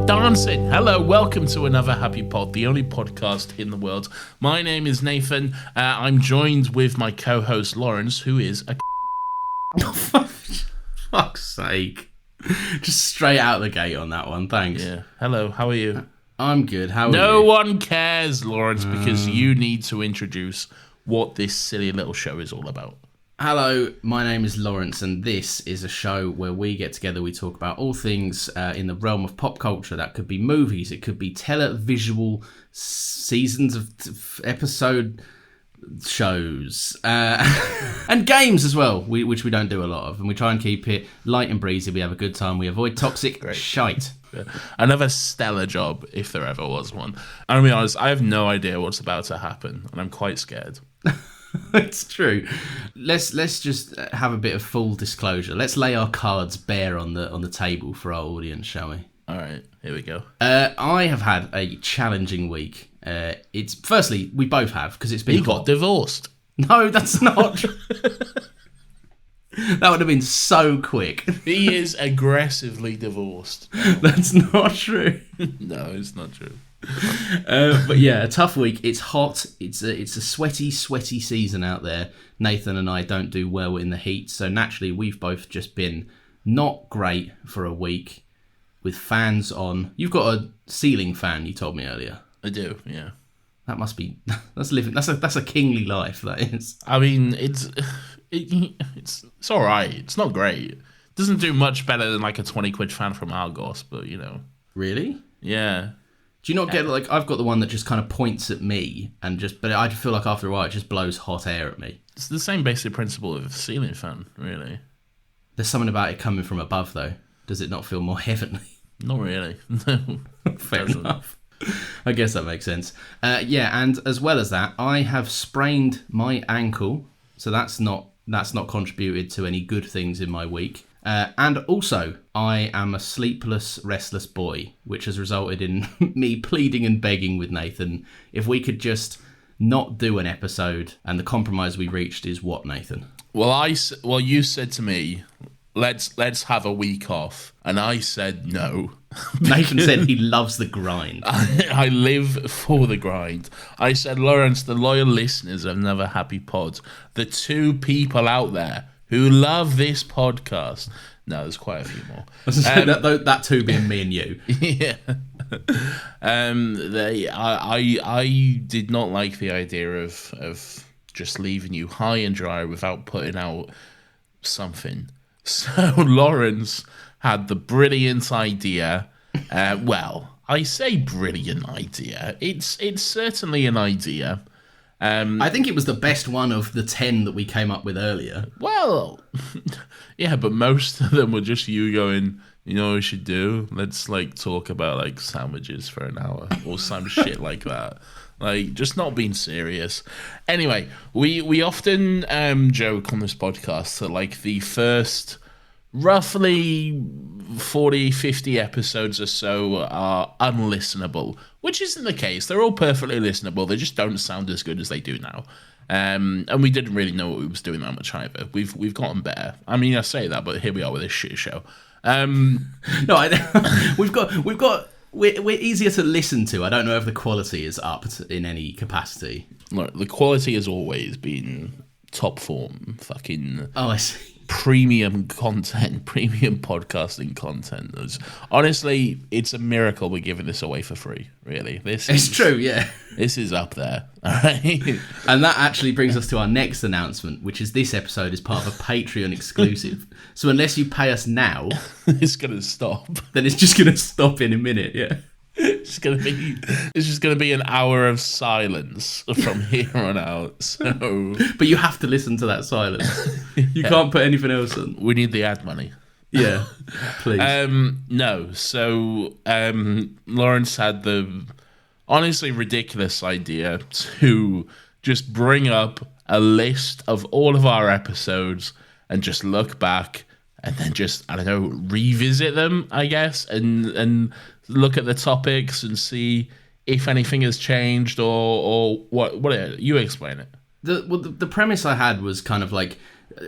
dancing. Hello, welcome to another Happy Pod, the only podcast in the world. My name is Nathan. I'm joined with my co-host Lawrence, who is a... Fuck's sake. Just straight out the gate on that one, thanks. Yeah. Hello, how are you? I'm good, how are you? No one cares, Lawrence, because you need to introduce what this silly little show is all about. Hello, my name is Lawrence, and this is a show where we get together, we talk about all things in the realm of pop culture. That could be movies, it could be televisual seasons of episode shows, and games as well, which we don't do a lot of, and we try and keep it light and breezy. We have a good time, we avoid toxic shite. Another stellar job, if there ever was one. I'll be honest, I have no idea what's about to happen, and I'm quite scared. It's true. Let's just have a bit of full disclosure. Let's lay our cards bare on the table for our audience, shall we? All right, here we go. I have had a challenging week. It's firstly, we both have, because it's been He got divorced. No, that's not true. That would have been so quick. He is aggressively divorced. That's not true. No, it's not true. But yeah, a tough week. It's hot. It's a sweaty season out there. Nathan and I don't do well in the heat, so naturally we've both just been not great for a week with fans on. You've got a ceiling fan, you told me earlier. I do, yeah. That must be that's living. That's a kingly life. That is. I mean, it's all right. It's not great. It doesn't do much better than like a 20 quid fan from Argos, but you know. Really? Yeah. Do you not get, like, I've got the one that just kind of points at me and just, but I feel like after a while it just blows hot air at me. It's the same basic principle of a ceiling fan, really. There's something about it coming from above, though. Does it not feel more heavenly? Not really. No. Fair enough. I guess that makes sense. Yeah, and as well as that, I have sprained my ankle, so that's not contributed to any good things in my week. And also, I am a sleepless, restless boy, which has resulted in me pleading and begging with Nathan if we could just not do an episode. And the compromise we reached is what, Nathan? Well, you said to me, let's have a week off, and I said no. Nathan said he loves the grind. I live for the grind. I said, Lawrence, the loyal listeners of Another Happy Pod, the two people out there who love this podcast. No, there's quite a few more. That two being me and you. Yeah. I did not like the idea of just leaving you high and dry without putting out something. So Lawrence had the brilliant idea. Well, I say brilliant idea. It's certainly an idea. I think it was the best one of the 10 that we came up with earlier. Well, yeah, but most of them were just you going, you know what we should do? Let's like talk about like sandwiches for an hour or some shit like that. Like, just not being serious. Anyway, we often joke on this podcast that like the first roughly 40, 50 episodes or so are unlistenable, which isn't the case. They're all perfectly listenable. They just don't sound as good as they do now. And we didn't really know what we was doing that much either. We've gotten better. I mean, I say that, but here we are with this shit show. We're easier to listen to. I don't know if the quality is upped in any capacity. Look, the quality has always been top form. Fucking. Oh, I see. Premium content, premium podcasting content. Honestly, it's a miracle we're giving this away for free, really. It's true, yeah. This is up there, all right? And that actually brings us to our next announcement, which is this episode is part of a Patreon exclusive. So unless you pay us now... it's going to stop. Then it's just going to stop in a minute, yeah. It's just gonna be an hour of silence from here on out. So, but you have to listen to that silence. You can't put anything else on. We need the ad money. Yeah, please. No. So, Lawrence had the honestly ridiculous idea to just bring up a list of all of our episodes and just look back and then just, I don't know, revisit them, I guess, and look at the topics and see if anything has changed or what. You explain it. The premise I had was kind of like,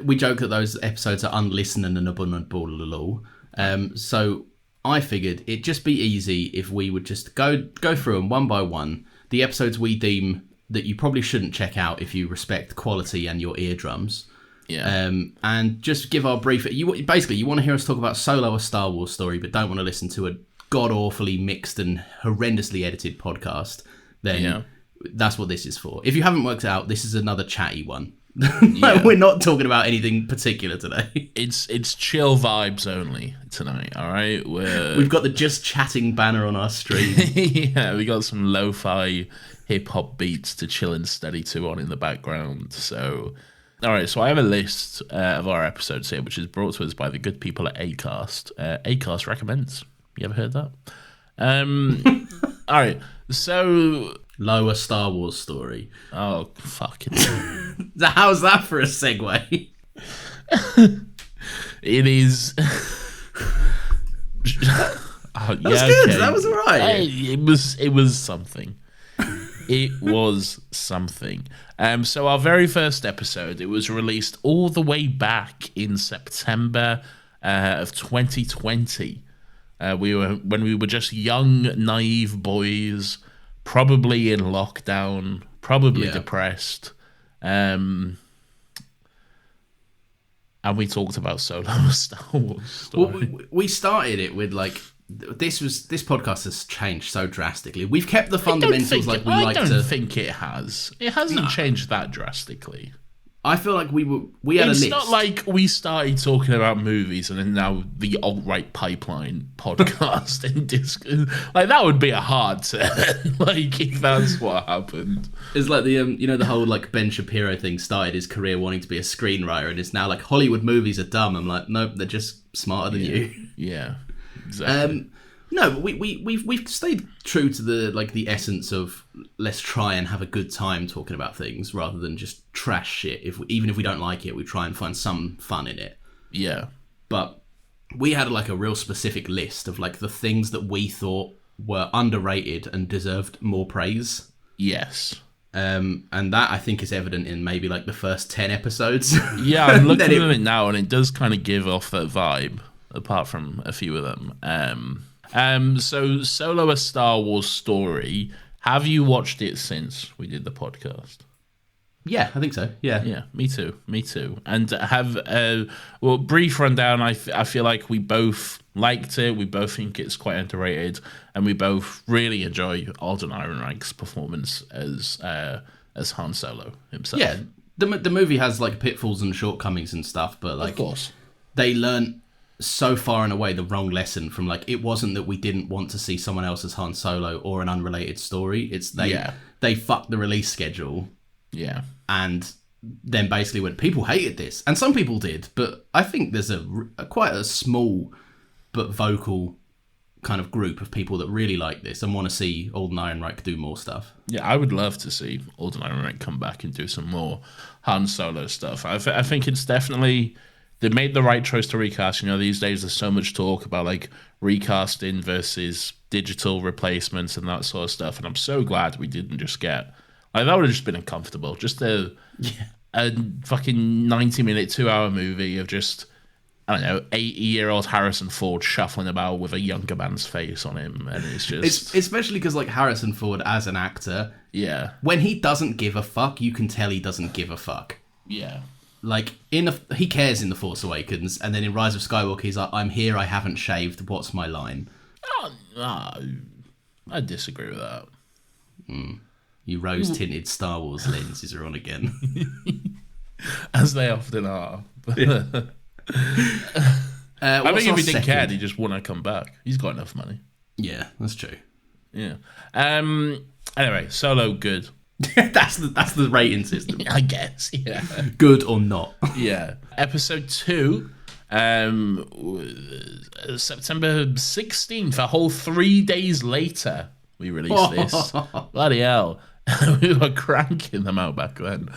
we joke that those episodes are unlistenable. So I figured it'd just be easy if we would just go through them one by one. The episodes we deem that you probably shouldn't check out if you respect quality and your eardrums. Yeah. And just give our brief. You want to hear us talk about Solo, a Star Wars story, but don't want to listen to a god-awfully mixed and horrendously edited podcast. Then that's what this is for. If you haven't worked it out, this is another chatty one. We're not talking about anything particular today. It's chill vibes only tonight, all right? We've got the Just Chatting banner on our stream. Yeah, we got some lo-fi hip-hop beats to chill and steady to on in the background. So, all right, so I have a list of our episodes here, which is brought to us by the good people at Acast. Acast recommends. You ever heard that? All right, so... Lower Star Wars story. Oh, fucking... How's that for a segue? It is... That was good. That was all right. It was something. It was something. So our very first episode, it was released all the way back in September of 2020. When we were just young, naive boys, probably in lockdown, probably depressed. And we talked about Solo, Star Wars story. Well, we started it with this podcast has changed so drastically. We've kept the fundamentals like we like to. I don't think it has. It hasn't changed that drastically. I feel like we had a list. It's not like we started talking about movies and then now the alt-right pipeline podcast and disc. Like that would be a hard turn. Like if that's what happened. It's like the the whole like Ben Shapiro thing started his career wanting to be a screenwriter and it's now like Hollywood movies are dumb. I'm like, nope, they're just smarter than you. Yeah. Exactly. No, but we've stayed true to the essence of let's try and have a good time talking about things rather than just trash shit. Even if we don't like it, we try and find some fun in it. Yeah. But we had like a real specific list of like the things that we thought were underrated and deserved more praise. Yes. And that I think is evident in maybe like the first 10 episodes. Yeah, I'm looking at it now and it does kind of give off that vibe. Apart from a few of them. So Solo, a Star Wars story. Have you watched it since we did the podcast? Yeah, I think so. Yeah. Yeah, me too. And brief rundown. I feel like we both liked it. We both think it's quite underrated, and we both really enjoy Alden Ehrenreich's performance as Han Solo himself. Yeah, the movie has like pitfalls and shortcomings and stuff, but like, of course, they learn so far and away the wrong lesson from like it wasn't that we didn't want to see someone else as Han Solo or an unrelated story. It's they fucked the release schedule. Yeah. And then basically when people hated this, and some people did, but I think there's quite a small but vocal kind of group of people that really like this and want to see Alden Ehrenreich do more stuff. Yeah, I would love to see Alden Ehrenreich come back and do some more Han Solo stuff. I think it's definitely... They made the right choice to recast. These days there's so much talk about like recasting versus digital replacements and that sort of stuff. And I'm so glad we didn't just get... Like, that would have just been uncomfortable. Just a fucking 90-minute, 2-hour movie of just, I don't know, 80-year-old Harrison Ford shuffling about with a younger man's face on him. And it's just... especially because like Harrison Ford as an actor... Yeah. When he doesn't give a fuck, you can tell he doesn't give a fuck. Yeah. Like, he cares in The Force Awakens, and then in Rise of Skywalker, he's like, I'm here, I haven't shaved, what's my line? I disagree with that. You rose-tinted Star Wars lenses are on again. As they often are. I think if he didn't care, he just wouldn't come back. He's got enough money. Yeah, that's true. Yeah. Anyway, Solo, good. that's the rating system. I guess, yeah. Good or not. Yeah. Episode 2, September 16th, a whole 3 days later, we released this. Bloody hell. We were cranking them out back then.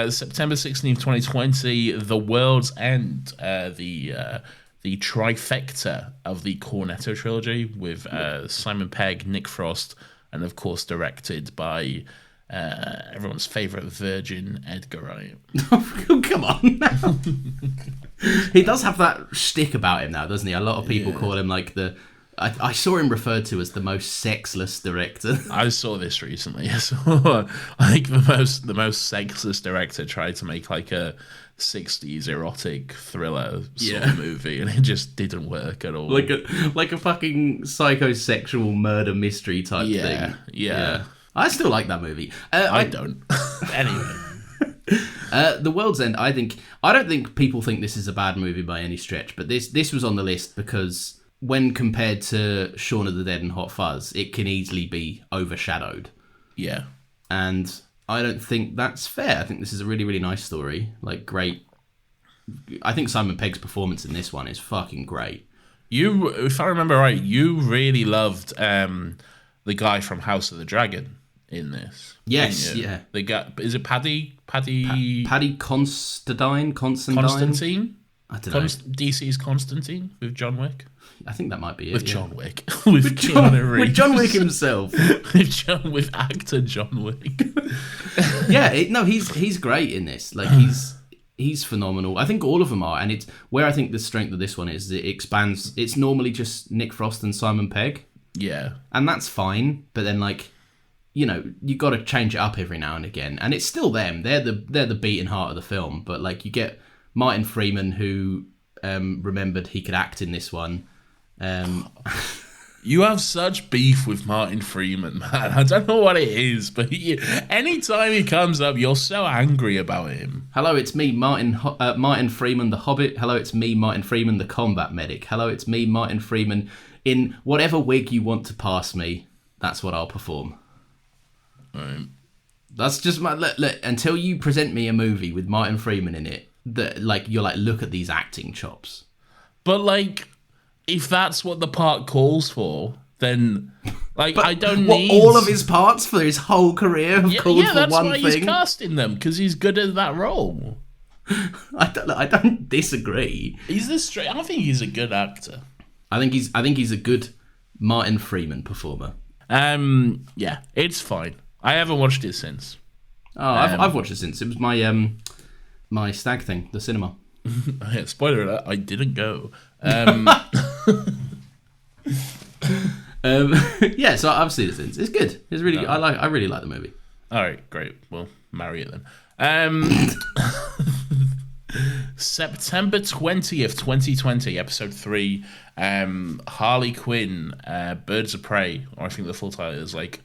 September 16th, 2020, The World's End, the trifecta of the Cornetto trilogy with Simon Pegg, Nick Frost, and of course directed by everyone's favorite virgin Edgar Wright. Come on now. He does have that shtick about him now, doesn't he? A lot of people call him like I saw him referred to as the most sexless director. I saw this recently. I saw like the most sexless director tried to make like a 60s erotic thriller sort of movie, and it just didn't work at all. like a fucking psychosexual murder mystery type thing. Yeah. I still like that movie. I don't. Anyway. The World's End, I don't think people think this is a bad movie by any stretch, but this was on the list because when compared to Shaun of the Dead and Hot Fuzz, it can easily be overshadowed. Yeah. And I don't think that's fair. I think this is a really, really nice story. Like, great. I think Simon Pegg's performance in this one is fucking great. If I remember right, you really loved the guy from House of the Dragon in this. Yes, yeah. The guy, is it Paddy Constantine? Constantine? I don't know. DC's Constantine with John Wick? I think that might be it. With John Wick. with Keanu Reeves. With John Wick himself. with actor John Wick. Yeah, he's great in this. Like, he's phenomenal. I think all of them are, and it's where I think the strength of this one is it expands. It's normally just Nick Frost and Simon Pegg. Yeah. And that's fine, but then, like, you know, you got to change it up every now and again, and it's still them. They're the beating heart of the film, but like you get Martin Freeman, who remembered he could act in this one. You have such beef with Martin Freeman, man. I don't know what it is, but anytime he comes up, you're so angry about him. Hello, it's me, Martin Freeman, the Hobbit. Hello, it's me, Martin Freeman, the combat medic. Hello, it's me, Martin Freeman. In whatever wig you want to pass me, that's what I'll perform. Right. That's just my look, until you present me a movie with Martin Freeman in it, that like you're like, look at these acting chops. But like, if that's what the part calls for, then like I don't need all of his parts for his whole career have called for that's one why thing. He's casting them, because he's good at that role. I don't disagree. I think he's a good actor. I think he's a good Martin Freeman performer. Yeah, it's fine. I haven't watched it since. Oh, I've watched it since. It was my my stag thing, the cinema. Yeah, spoiler alert, I didn't go. Yeah, so I've seen it since. It's good. It's really good. I really like the movie. All right, great. We'll marry it then. September 20th, 2020, episode 3, Harley Quinn, Birds of Prey, or I think the full title is like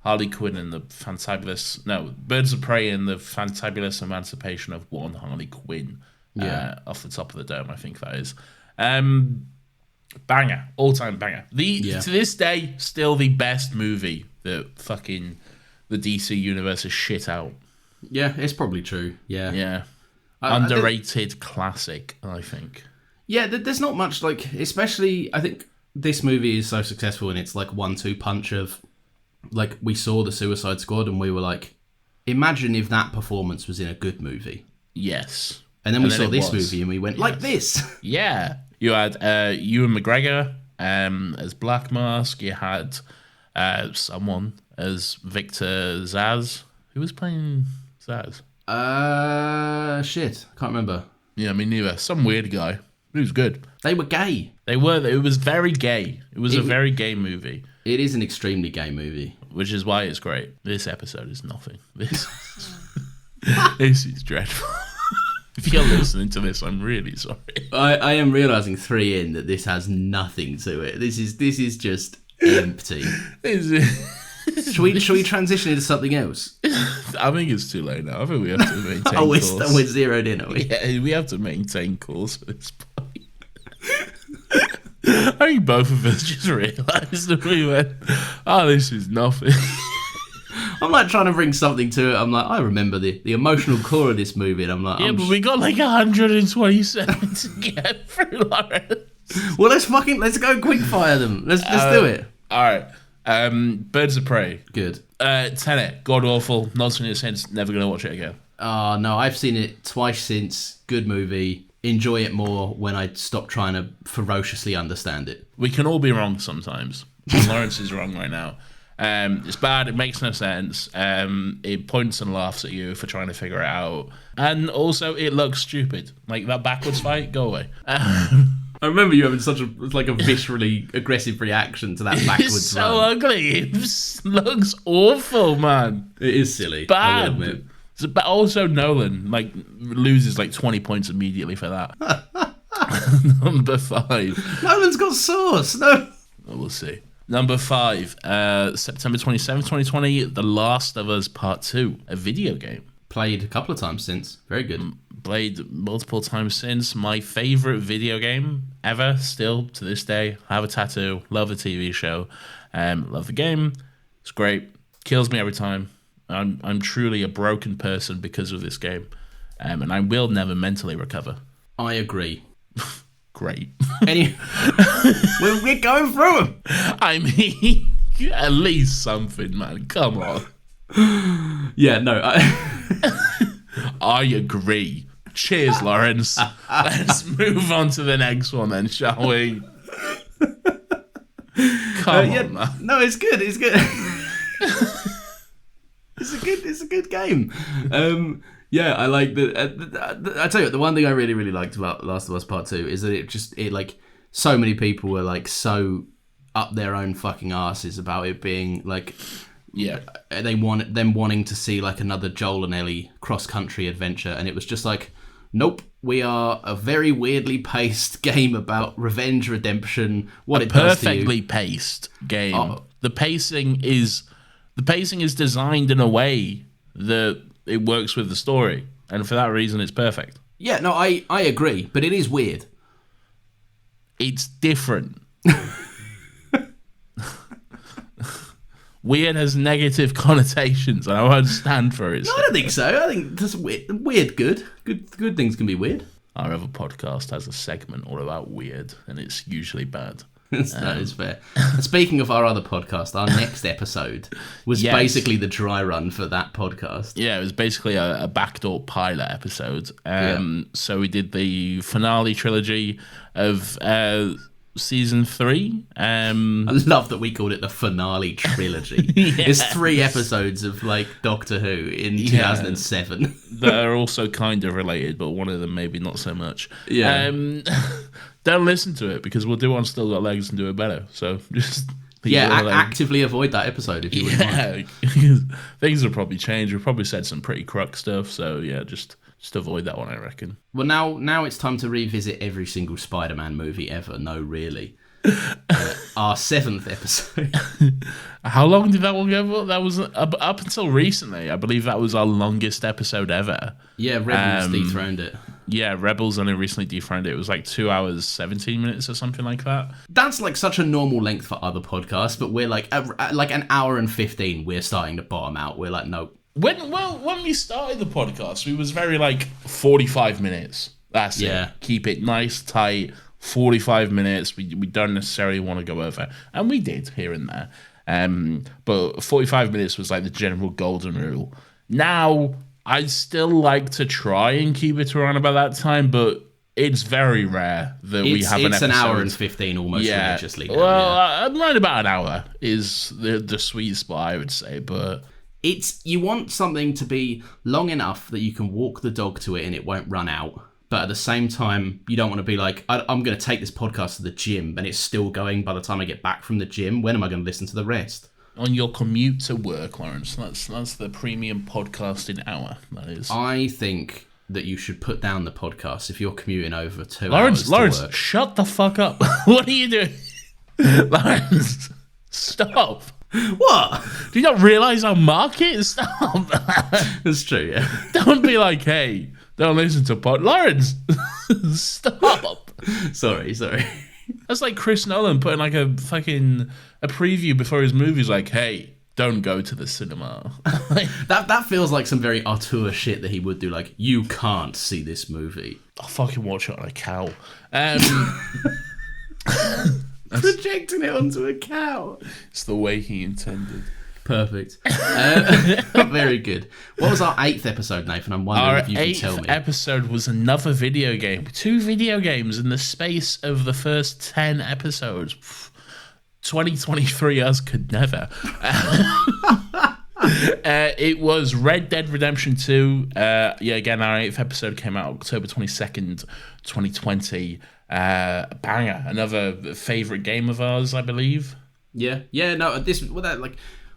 Harley Quinn and the Fantabulous... No, Birds of Prey and the Fantabulous Emancipation of One Harley Quinn. Yeah. Off the top of the dome, I think that is. Banger. All-time banger. To this day, still the best movie that fucking the DC universe has shit out. Yeah, it's probably true. Yeah. Yeah. Underrated classic, I think. Yeah, there's not much, like, especially, I think this movie is so successful and it's like 1-2 punch of, like, we saw the Suicide Squad and we were like, imagine if that performance was in a good movie. Yes. And then we saw this movie and we went, like this. Yeah. You had Ewan McGregor as Black Mask. You had someone as Victor Zsasz. Who was playing Zsasz? Shit. Can't remember. Yeah, me neither. Some weird guy. He was good. They were gay. They were. It was very gay. It was a very gay movie. It is an extremely gay movie. Which is why it's great. This episode is nothing. This is dreadful. If you're listening to this, I'm really sorry. I am realising 3 in that this has nothing to it. This is just empty. Should we transition into something else? I think it's too late now. I think we have to maintain course. We're zeroed in, are we? Yeah, we have to maintain course at this point. I think both of us just realised that we went, oh, this is nothing. I'm like trying to bring something to it. I'm like, I remember the emotional core of this movie, and I'm like, but we got like 127 to get through, Lawrence. Well, let's go quick fire them. Let's do it. All right. Birds of Prey. Good. Tenet. God awful. Not seen it since. Never gonna watch it again. Oh no, I've seen it twice since. Good movie. Enjoy it more when I stop trying to ferociously understand it. We can all be wrong sometimes. Lawrence is wrong right now. It's bad. It makes no sense. It points and laughs at you for trying to figure it out, and also it looks stupid. Like that backwards fight, go away. I remember you having such a viscerally aggressive reaction to that backwards It's so run. ugly. It looks awful, man. It is silly. I will Bad. admit. But also Nolan loses 20 points immediately for that. Number 5. Nolan's got sauce. No. Well, we'll see. Number 5, September 27th, 2020, The Last of Us Part 2, a video game. Played a couple of times since. Very good. Played multiple times since. My favourite video game ever, still to this day. I have a tattoo, love the TV show, love the game. It's great. Kills me every time. I'm truly a broken person because of this game, and I will never mentally recover. I agree. Great. We're going through them. I mean, at least something, man. Come on. Yeah, no. I agree. Cheers, Lawrence. Let's move on to the next one then, shall we? Come on, man. No, it's good. It's good. It's a good game. Yeah, I like the. I tell you what, the one thing I really, really liked about Last of Us Part 2 is that it like so many people were like so up their own fucking asses about it being like, Yeah. they want them wanting to see like another Joel and Ellie cross country adventure, and it was just like, nope, we are a very weirdly paced game about revenge, redemption, what it does to you. Perfectly paced game. Oh. The pacing is designed in a way that it works with the story, and for that reason, it's perfect. Yeah, no, I agree, but it is weird. It's different. Weird has negative connotations, and I won't stand for it. No, I don't think so. I think that's weird good. Good things can be weird. Our other podcast has a segment all about weird, and it's usually bad. That is fair. Speaking of our other podcast, our next episode was Yes. basically the dry run for that podcast. Yeah, it was basically a backdoor pilot episode. Yeah. So we did the finale trilogy of season 3. I love that we called it the finale trilogy. It's 3 episodes of like Doctor Who in 2007. That are also kind of related, but one of them maybe not so much. Yeah. Don't listen to it because we'll do one Still Got Legs and do it better. So just leave Yeah, it alone. actively avoid that episode if you wouldn't mind. Yeah, things will probably change. We've probably said some pretty crux stuff. So yeah, just avoid that one, I reckon. Well, now it's time to revisit every single Spider-Man movie ever. No, really. Our 7th episode. How long did that one go for? That was up until recently. I believe that was our longest episode ever. Yeah, Rebels dethroned it. Yeah, Rebels only recently dethroned it. It was like 2 hours, 17 minutes or something like that. That's like such a normal length for other podcasts, but we're like an hour and 15. We're starting to bottom out. We're like, nope. When we started the podcast, we was very like 45 minutes. That's Yeah. it. Keep it nice, tight. 45 minutes. We don't necessarily want to go over, and we did here and there. But 45 minutes was like the general golden rule. Now, I'd still like to try and keep it around about that time, but it's very rare that we have an episode. It's an hour and 15 almost religiously. Now, Well, right about an hour is the sweet spot, I would say, but you want something to be long enough that you can walk the dog to it and it won't run out. But at the same time, you don't want to be like, I'm going to take this podcast to the gym and it's still going by the time I get back from the gym. When am I going to listen to the rest? on your commute to work, Lawrence. That's the premium podcasting hour, that is. I think that you should put down the podcast if you're commuting over 2 Lawrence, hours Lawrence, to work. shut the fuck up. What are you doing? Lawrence, stop. What? Do you not realise our market? Stop. That's true, yeah. Don't be like, hey, don't listen to Lawrence, stop. Sorry. That's like Chris Nolan putting like a preview before his movies, like, hey, don't go to the cinema. That feels like some very auteur shit that he would do. Like, you can't see this movie. I'll fucking watch it on a cow. Projecting it onto a cow. It's the way he intended. Perfect. Very good. What was our 8th episode, Nathan? I'm wondering Our if you can tell 8th me. episode was another video game. 2 video games in the space of the first 10 episodes. 2023 us could never. It was Red Dead Redemption 2. Again, our 8th episode came out October 22nd, 2020. Banger. Another favourite game of ours, I believe. Yeah. No,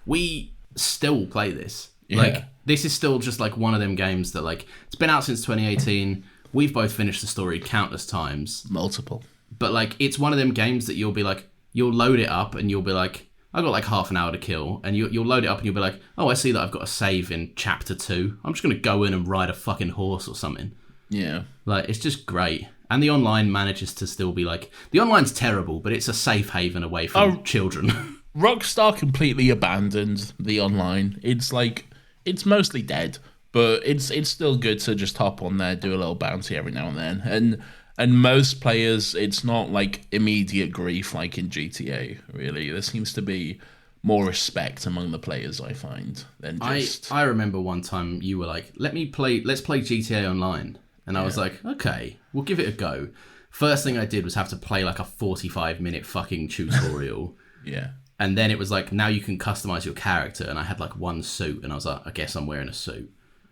we still play this. Yeah. Like, this is still just like one of them games that, like, it's been out since 2018. We've both finished the story countless times. Multiple. But, like, it's one of them games that you'll be like, you'll load it up and you'll be like, I've got like half an hour to kill. And you'll load it up and you'll be like, oh, I see that I've got a save in chapter 2. I'm just going to go in and ride a fucking horse or something. Yeah. Like, it's just great. And the online manages to still be like, the online's terrible, but it's a safe haven away from children. Rockstar completely abandoned the online. It's like, it's mostly dead, but it's still good to just hop on there, do a little bounty every now and then. And most players, it's not like immediate grief like in GTA, really. There seems to be more respect among the players, I find, than just... I remember one time you were like, let's play GTA Online. And I was like, okay, we'll give it a go. First thing I did was have to play like a 45-minute fucking tutorial. Yeah. And then it was like, now you can customize your character. And I had like one suit. And I was like, I guess I'm wearing a suit.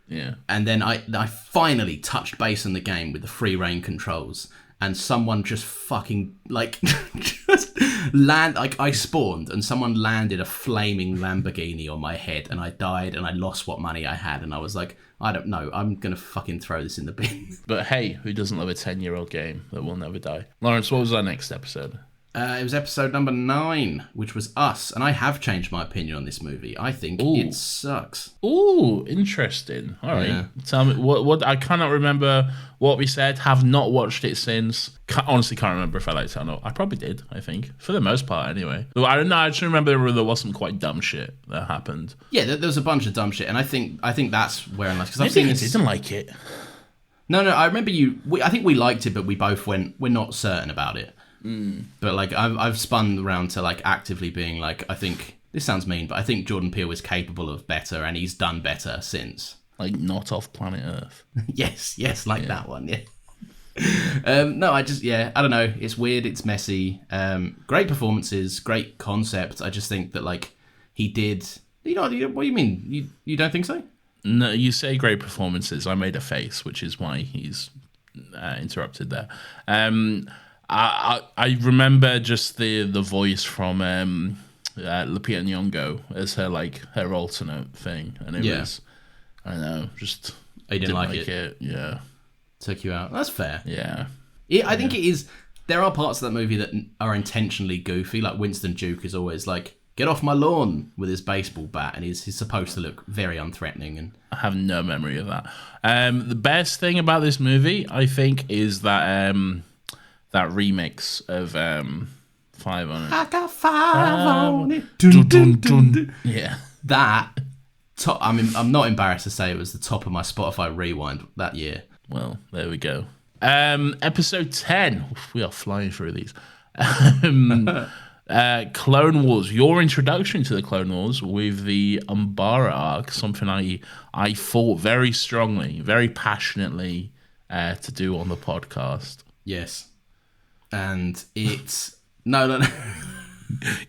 Yeah. And then I finally touched base in the game with the free reign controls. And someone just fucking, like, I spawned and someone landed a flaming Lamborghini on my head. And I died and I lost what money I had. And I was like, I don't know. I'm going to fucking throw this in the bin. But hey, who doesn't love a 10-year-old game that will never die? Lawrence, what was our next episode? It was episode number 9, which was Us. And I have changed my opinion on this movie. I think it sucks. Ooh, interesting. All right. Yeah. Tell me, what I cannot remember what we said. Have not watched it since. Honestly, can't remember if I liked it or not. I probably did, I think. For the most part, anyway. I don't know. I just remember there was some quite dumb shit that happened. Yeah, there was a bunch of dumb shit. And I think that's where I'm like... Because I've seen this. Didn't like it. No, I remember I think we liked it, but we both went, we're not certain about it. But like I've spun around to like actively being like, I think this sounds mean, but I think Jordan Peele is capable of better, and he's done better since. Like not off planet Earth. yes, that one. Yeah. No, I don't know. It's weird. It's messy. Great performances, great concept. I just think that like he did. What do you mean? You don't think so? No, you say great performances. I made a face, which is why he's interrupted there. I remember just the voice from Lupita Nyong'o as her alternate thing, and it was, I don't know, just I didn't like it. Yeah, took you out. That's fair. Yeah, I think it is. There are parts of that movie that are intentionally goofy. Like Winston Duke is always like, "Get off my lawn" with his baseball bat, and he's supposed to look very unthreatening. And I have no memory of that. The best thing about this movie, I think, is that. That remix of 5 on It. I got 5 on it. Dun, dun, dun. Yeah. That, I'm not embarrassed to say it was the top of my Spotify rewind that year. Well, there we go. Episode 10. We are flying through these. Clone Wars. Your introduction to the Clone Wars with the Umbara arc. Something I fought very strongly, very passionately to do on the podcast. Yes. And it's... No.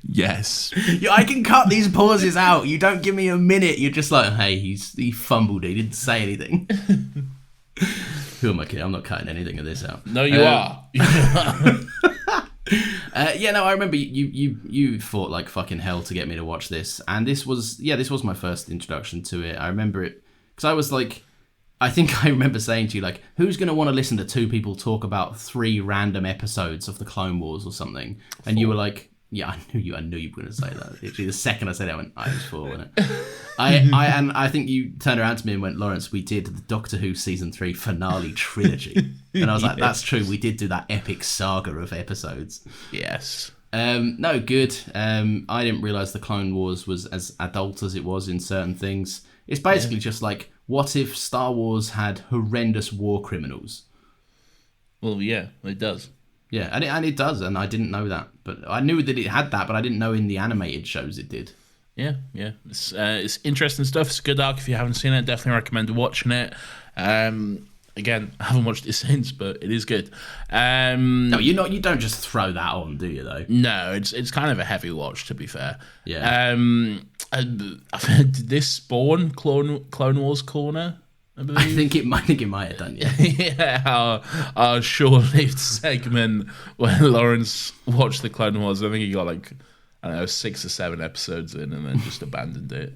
Yes. Yeah, I can cut these pauses out. You don't give me a minute. You're just like, hey, he fumbled. He didn't say anything. Who am I kidding? I'm not cutting anything of this out. No, you are. I remember you fought like fucking hell to get me to watch this. And this was my first introduction to it. I remember it because I was like... I think I remember saying to you, like, who's going to want to listen to two people talk about 3 random episodes of the Clone Wars or something? And you were like, yeah, I knew you were going to say that. Literally, the second I said it, I went, I was 4, wasn't it? And I think you turned around to me and went, Lawrence, we did the Doctor Who Season 3 finale trilogy. And I was like, that's true. We did do that epic saga of episodes. Yes. No, good. I didn't realise the Clone Wars was as adult as it was in certain things. It's basically just like, what if Star Wars had horrendous war criminals? Well, yeah, it does. Yeah, and it does, and I didn't know that. But I knew that it had that, but I didn't know in the animated shows it did. Yeah. It's interesting stuff. It's a good arc. If you haven't seen it, definitely recommend watching it. again, I haven't watched it since, but it is good. No, you don't just throw that on, do you? Though. No, it's kind of a heavy watch, to be fair. Yeah. Did this spawn Clone Wars Corner? I believe. I think it might have done. Yeah. Yeah, our short-lived segment where Lawrence watched the Clone Wars. I think he got like, I don't know, 6 or 7 episodes in and then just abandoned it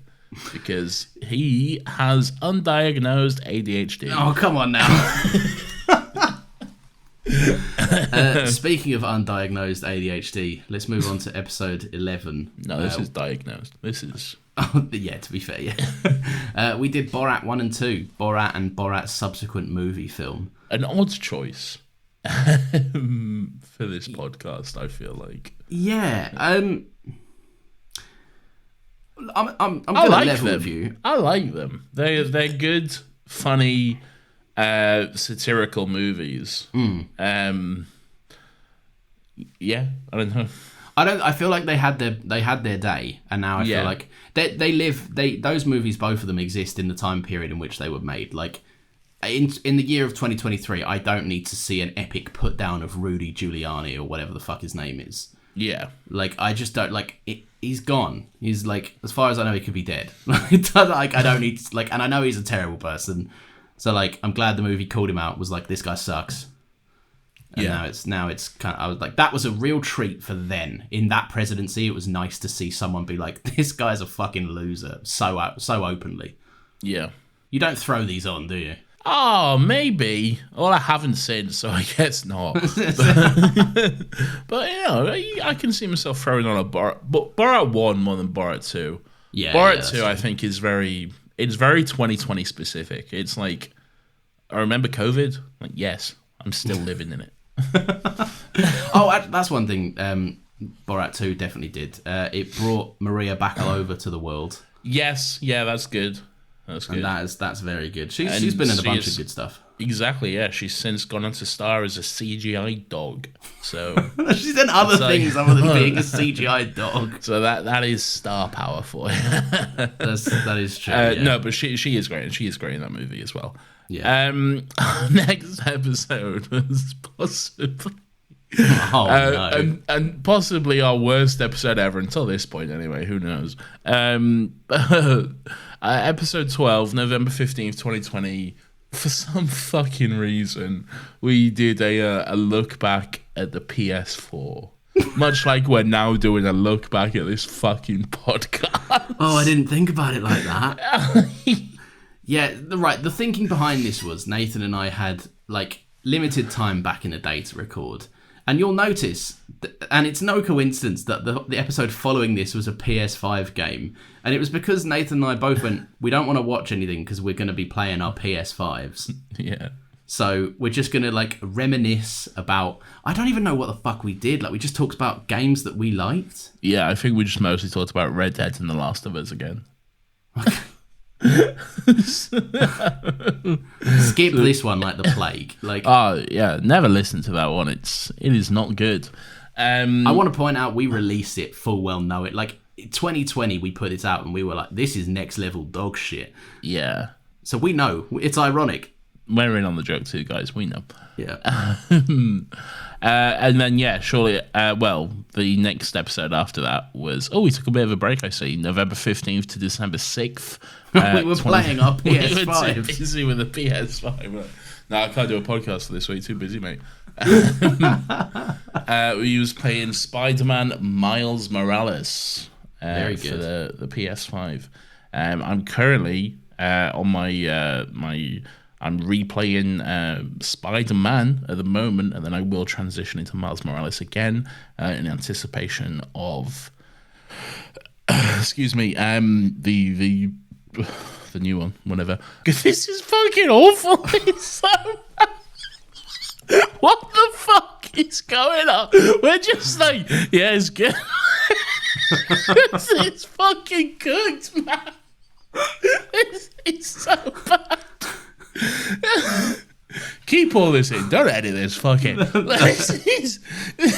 because he has undiagnosed ADHD. Oh, come on now. Speaking of undiagnosed ADHD, let's move on to episode 11. No, this is diagnosed. This is... Oh, yeah, to be fair, yeah. We did Borat 1 and 2, Borat and Borat's subsequent movie film. An odd choice for this podcast, I feel like. Yeah, I'm gonna like level them. with you. I like them. They're good, funny, satirical movies. Yeah, I don't know. I feel like they had their day, and now I feel like those movies, both of them exist in the time period in which they were made. Like in the year of 2023, I don't need to see an epic put down of Rudy Giuliani or whatever the fuck his name is. Yeah, like I just don't like it. He's gone. He's like, as far as I know, he could be dead. Like I don't need to, like, and I know he's a terrible person. So like, I'm glad the movie called him out. Was like, this guy sucks. And now it's kind of, I was like, that was a real treat for then. In that presidency, it was nice to see someone be like, this guy's a fucking loser, so openly. Yeah. You don't throw these on, do you? Oh, maybe. Well, I haven't seen, so I guess not. But you know, I can see myself throwing on a Borat 1 more than Borat 2. Yeah. Borat 2, I think, is very 2020 specific. It's like, I remember COVID. Like, yes, I'm still living in it. Oh, that's one thing Borat 2 definitely did. It brought Maria Bakalova to the world. Yes, yeah, that's good. That's good. And that's very good. She's been in a bunch of good stuff. Exactly, yeah. She's since gone on to star as a CGI dog. So she's done other things other than being a CGI dog. So that is star power for you. That is true. Yeah. No, but she is great, and she is great in that movie as well. Yeah. Next episode was possibly no. and possibly our worst episode ever until this point. Anyway, who knows? Episode 12, November 15th, 2020. For some fucking reason, we did a look back at the PS4. Much like we're now doing a look back at this fucking podcast. Oh, I didn't think about it like that. Yeah, right. The thinking behind this was Nathan and I had like limited time back in the day to record. And you'll notice, and it's no coincidence that the episode following this was a PS5 game. And it was because Nathan and I both went, we don't want to watch anything because we're going to be playing our PS5s. Yeah. So we're just going to like reminisce about, I don't even know what the fuck we did. Like we just talked about games that we liked. Yeah, I think we just mostly talked about Red Dead and The Last of Us again. Skip this one like the plague. Like, oh yeah, never listen to that one. It is not good. I want to point out we released it full well know it. Like 2020 we put it out and we were like, this is next level dog shit. Yeah. So we know. It's ironic. We're in on the joke too, guys. We know. Yeah. And then, yeah, surely, the next episode after that was, we took a bit of a break, I see. November 15th to December 6th. We were playing our PS5. We were too busy with the PS5. No, I can't do a podcast for this week. Too busy, mate. We was playing Spider-Man Miles Morales. Very good. For the PS5. I'm currently on my... I'm replaying Spider-Man at the moment, and then I will transition into Miles Morales again in anticipation of, excuse me, the new one, whatever. Because this is fucking awful. It's so what the fuck is going on? We're just like, yeah, it's good. it's fucking cooked, man. It's so bad. Keep all this in. Don't edit this. Fuck it.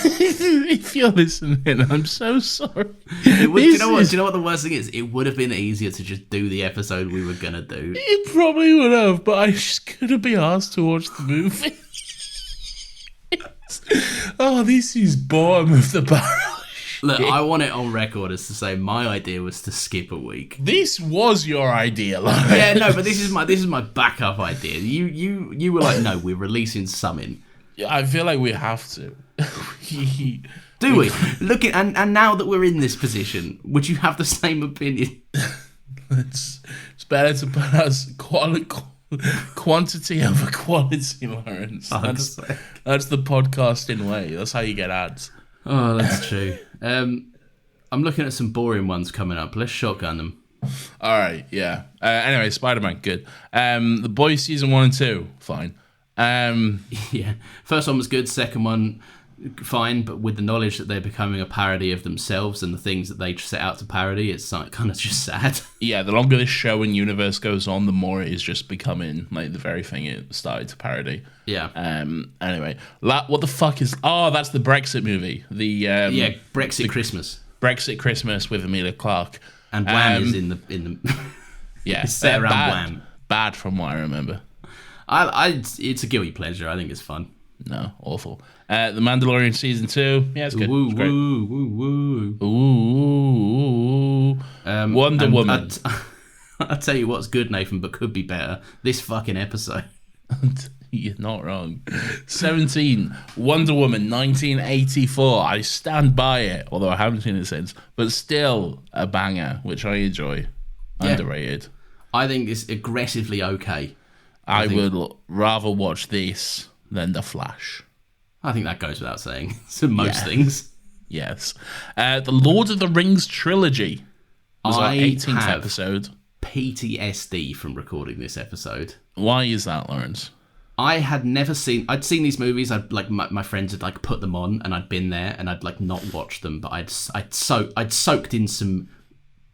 If you're listening, I'm so sorry. Do you know what? Do you know what the worst thing is? It would have been easier to just do the episode we were gonna do. You probably would have, but I just couldn't be asked to watch the movie. Oh, this is bottom of the barrel. Look, I want it on record as to say my idea was to skip a week. This was your idea, like. Yeah, no, but this is my backup idea. You were like, no, we're releasing something. I feel like we have to. Do we? Look at and now that we're in this position, would you have the same opinion? It's better to put us quantity over quality, Lawrence. That's the podcasting way. That's how you get ads. Oh, that's true. I'm looking at some boring ones coming up. Let's shotgun them. All right, yeah. Anyway, Spider-Man, good. The Boys season 1 and 2, fine. Yeah, first one was good. Second one, fine. But with the knowledge that they're becoming a parody of themselves and the things that they set out to parody, it's kind of just sad. Yeah, the longer this show and universe goes on, the more it is just becoming like the very thing it started to parody. Yeah. Anyway, what the fuck is? Oh, that's the Brexit movie. Brexit Christmas. Brexit Christmas with Emilia Clarke. And Wham is in the yeah, it's set around bad, Wham. Bad from what I remember. It's a guilty pleasure. I think it's fun. No, awful. The Mandalorian season 2. Yeah, it's good. Woo, it's great. woo, woo. Wonder Woman. I'll tell you what's good, Nathan, but could be better. This fucking episode. You're not wrong. 17. Wonder Woman 1984. I stand by it, although I haven't seen it since. But still a banger, which I enjoy. Yeah. Underrated. I think it's aggressively okay. I would rather watch this than The Flash. I think that goes without saying. So most things. Yes. The Lord of the Rings trilogy was our 18th have episode. PTSD from recording this episode. Why is that, Lawrence? I had never seen. I'd seen these movies. I'd like my friends had like put them on, and I'd been there, and I'd like not watched them, but I'd soaked in some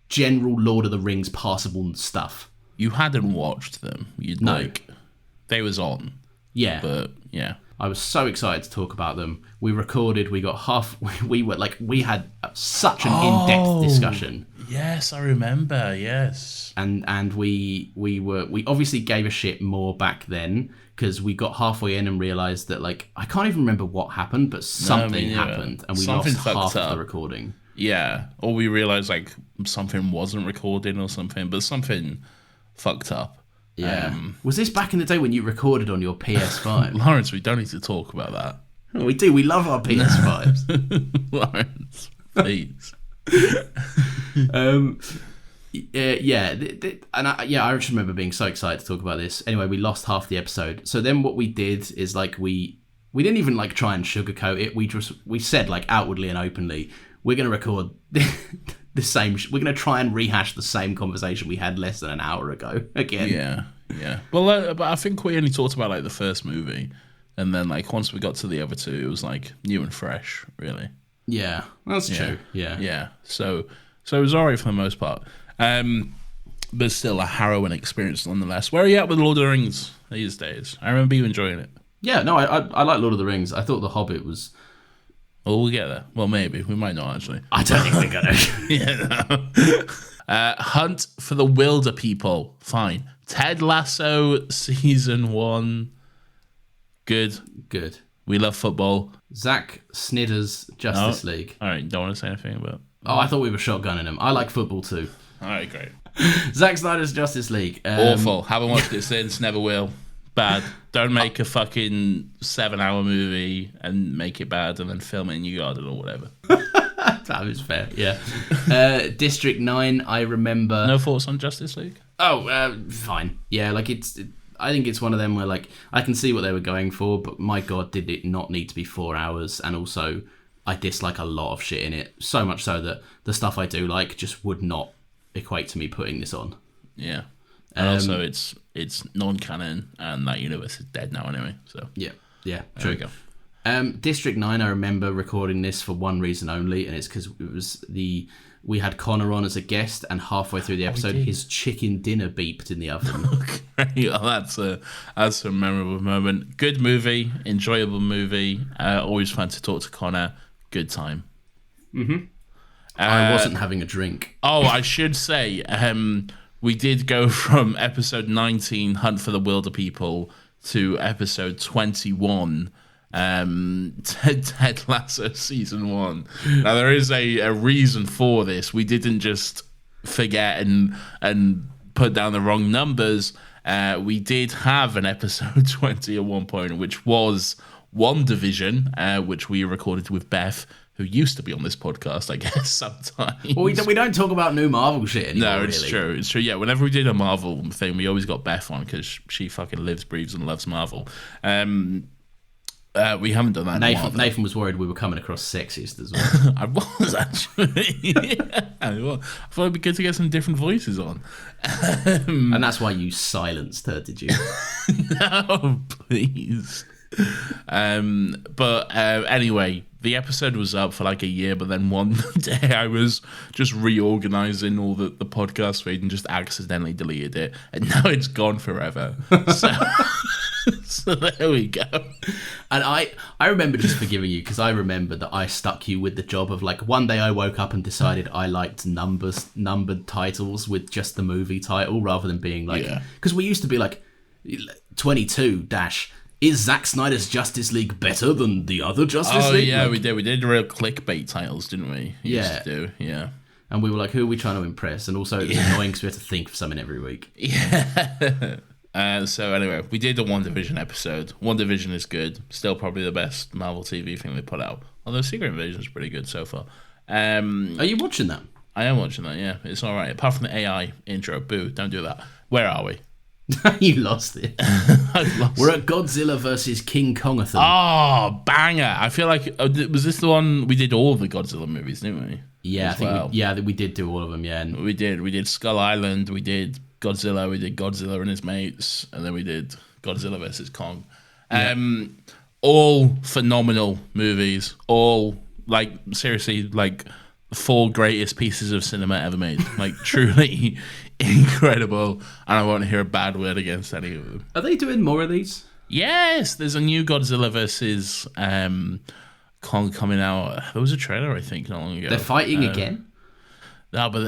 general Lord of the Rings passable stuff. You hadn't watched them. They was on. Yeah. But yeah. I was so excited to talk about them. We recorded, we had such an in-depth discussion. Yes, I remember, yes. And we obviously gave a shit more back then because we got halfway in and realized that like I can't even remember what happened, but something happened and we lost half of the recording. Yeah. Or we realized like something wasn't recording or something, but something fucked up. Yeah. Was this back in the day when you recorded on your PS5? Lawrence, we don't need to talk about that. We do. We love our PS5s. Lawrence, please. I just remember being so excited to talk about this. Anyway, we lost half the episode. So then what we did is like we didn't even like try and sugarcoat it. We said like outwardly and openly, we're going to record the same. We're going to try and rehash the same conversation we had less than an hour ago again. Yeah. Well, but I think we only talked about like the first movie, and then like once we got to the other two, it was like new and fresh, really. Yeah, that's true. Yeah. So it was alright for the most part, but still a harrowing experience nonetheless. Where are you at with Lord of the Rings these days? I remember you enjoying it. Yeah, no, I like Lord of the Rings. I thought The Hobbit was. Well, we'll get there. Well, maybe we might not actually. I don't think we're gonna. Yeah. No. Hunt for the Wilder People. Fine. Ted Lasso season 1. Good. We love football. Zack Snyder's Justice League. All right, don't want to say anything about. Oh, I thought we were shotgunning him. I like football too. All right, great. Zack Snyder's Justice League. Awful. Haven't watched it since. Never will. Bad. Don't make a fucking 7-hour movie and make it bad and then film it in your garden or whatever. That is fair. Yeah. District 9. I remember. No thoughts on Justice League? Oh, fine. Yeah, like I think it's one of them where like I can see what they were going for, but my God, did it not need to be 4 hours? And also, I dislike a lot of shit in it. So much so that the stuff I do like just would not equate to me putting this on. Yeah. And also, it's non-canon, and that universe is dead now anyway. So yeah, there true. we go. District 9. I remember recording this for one reason only, and it's because it was the we had Connor on as a guest, and halfway through the episode, his chicken dinner beeped in the oven. Okay, well, that's a memorable moment. Good movie, enjoyable movie. Always fun to talk to Connor. Good time. I wasn't having a drink. Oh, I should say, we did go from episode 19, Hunt for the Wilder People, to episode 21, Ted Lasso season 1. Now, there is a reason for this. We didn't just forget and put down the wrong numbers. We did have an episode 20 at one point, which was WandaVision, which we recorded with Beth, who used to be on this podcast, I guess, sometimes. Well, we don't talk about new Marvel shit anymore. No, it's true. It's true. Yeah, whenever we did a Marvel thing, we always got Beth on because she fucking lives, breathes, and loves Marvel. We haven't done that in a while, Nathan was worried we were coming across sexist as well. I was, actually. Yeah, I thought it'd be good to get some different voices on. And that's why you silenced her, did you? No, please. But anyway, the episode was up for like a year, but then one day I was just reorganizing all the podcast feed and just accidentally deleted it, and now it's gone forever. So there we go. And I remember just forgiving you because I remember that I stuck you with the job of like one day I woke up and decided I liked numbered titles with just the movie title rather than being like, because we used to be like 22 dash. Is Zack Snyder's Justice League better than the other Justice League? Oh, yeah, we did. We did real clickbait titles, didn't we? Used to do, yeah. And we were like, who are we trying to impress? And also, it was annoying because we had to think of something every week. Yeah. So anyway, we did a WandaVision episode. WandaVision is good. Still probably the best Marvel TV thing they put out. Although Secret Invasion is pretty good so far. Are you watching that? I am watching that, yeah. It's all right. Apart from the AI intro. Boo, don't do that. Where are we? You lost it. We're at Godzilla versus King Kongathon. Oh, banger. I feel like, was this the one, we did all of the Godzilla movies, didn't we? Yeah, I think we did do all of them, yeah. And we did Skull Island, we did Godzilla, we did Godzilla and his mates, and then we did Godzilla versus Kong. All phenomenal movies, all, like, seriously, like, 4 greatest pieces of cinema ever made. Like, truly incredible, and I won't hear a bad word against any of them. Are they doing more of these? Yes, there's a new Godzilla versus Kong coming out. There was a trailer, I think, not long ago. They're fighting again? No, but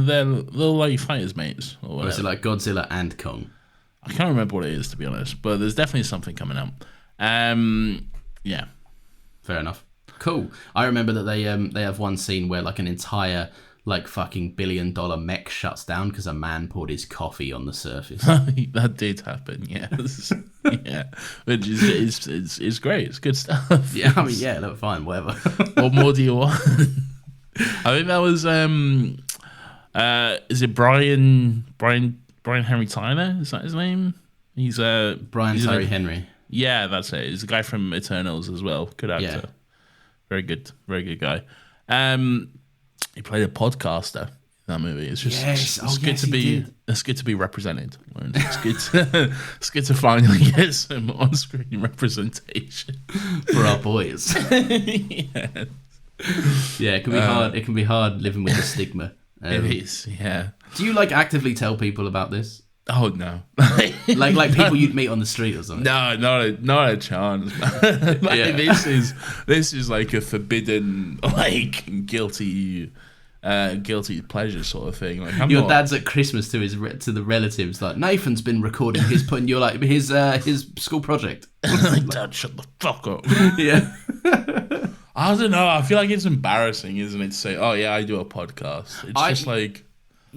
they're like fighters mates. Or is it like Godzilla and Kong? I can't remember what it is, to be honest, but there's definitely something coming out. Yeah. Fair enough. Cool. I remember that they have one scene where like an entire like fucking $1 billion mech shuts down because a man poured his coffee on the surface. That did happen, yes. Yeah, which is great. It's good stuff. Yeah, I mean, yeah, look, fine, whatever. What more do you want? I think that was is it Brian Henry Tyler? Is that his name? He's Brian Tyree Henry. Yeah, that's it. He's a guy from Eternals as well. Good actor. Yeah. Very good guy. He played a podcaster in that movie. It's just it's good to be represented. It's good to finally get some on-screen representation for our boys. Yeah. Yeah, it can be hard. It can be hard living with the stigma. It is, yeah. Do you like actively tell people about this? Oh no, like people you'd meet on the street or something. No, not a chance. This is like a forbidden, like guilty pleasure sort of thing. Like your dad's at Christmas to the relatives. Like Nathan's been recording his school project. Like, Dad, shut the fuck up. Yeah. I don't know. I feel like it's embarrassing, isn't it, to say, "Oh yeah, I do a podcast." It's just like.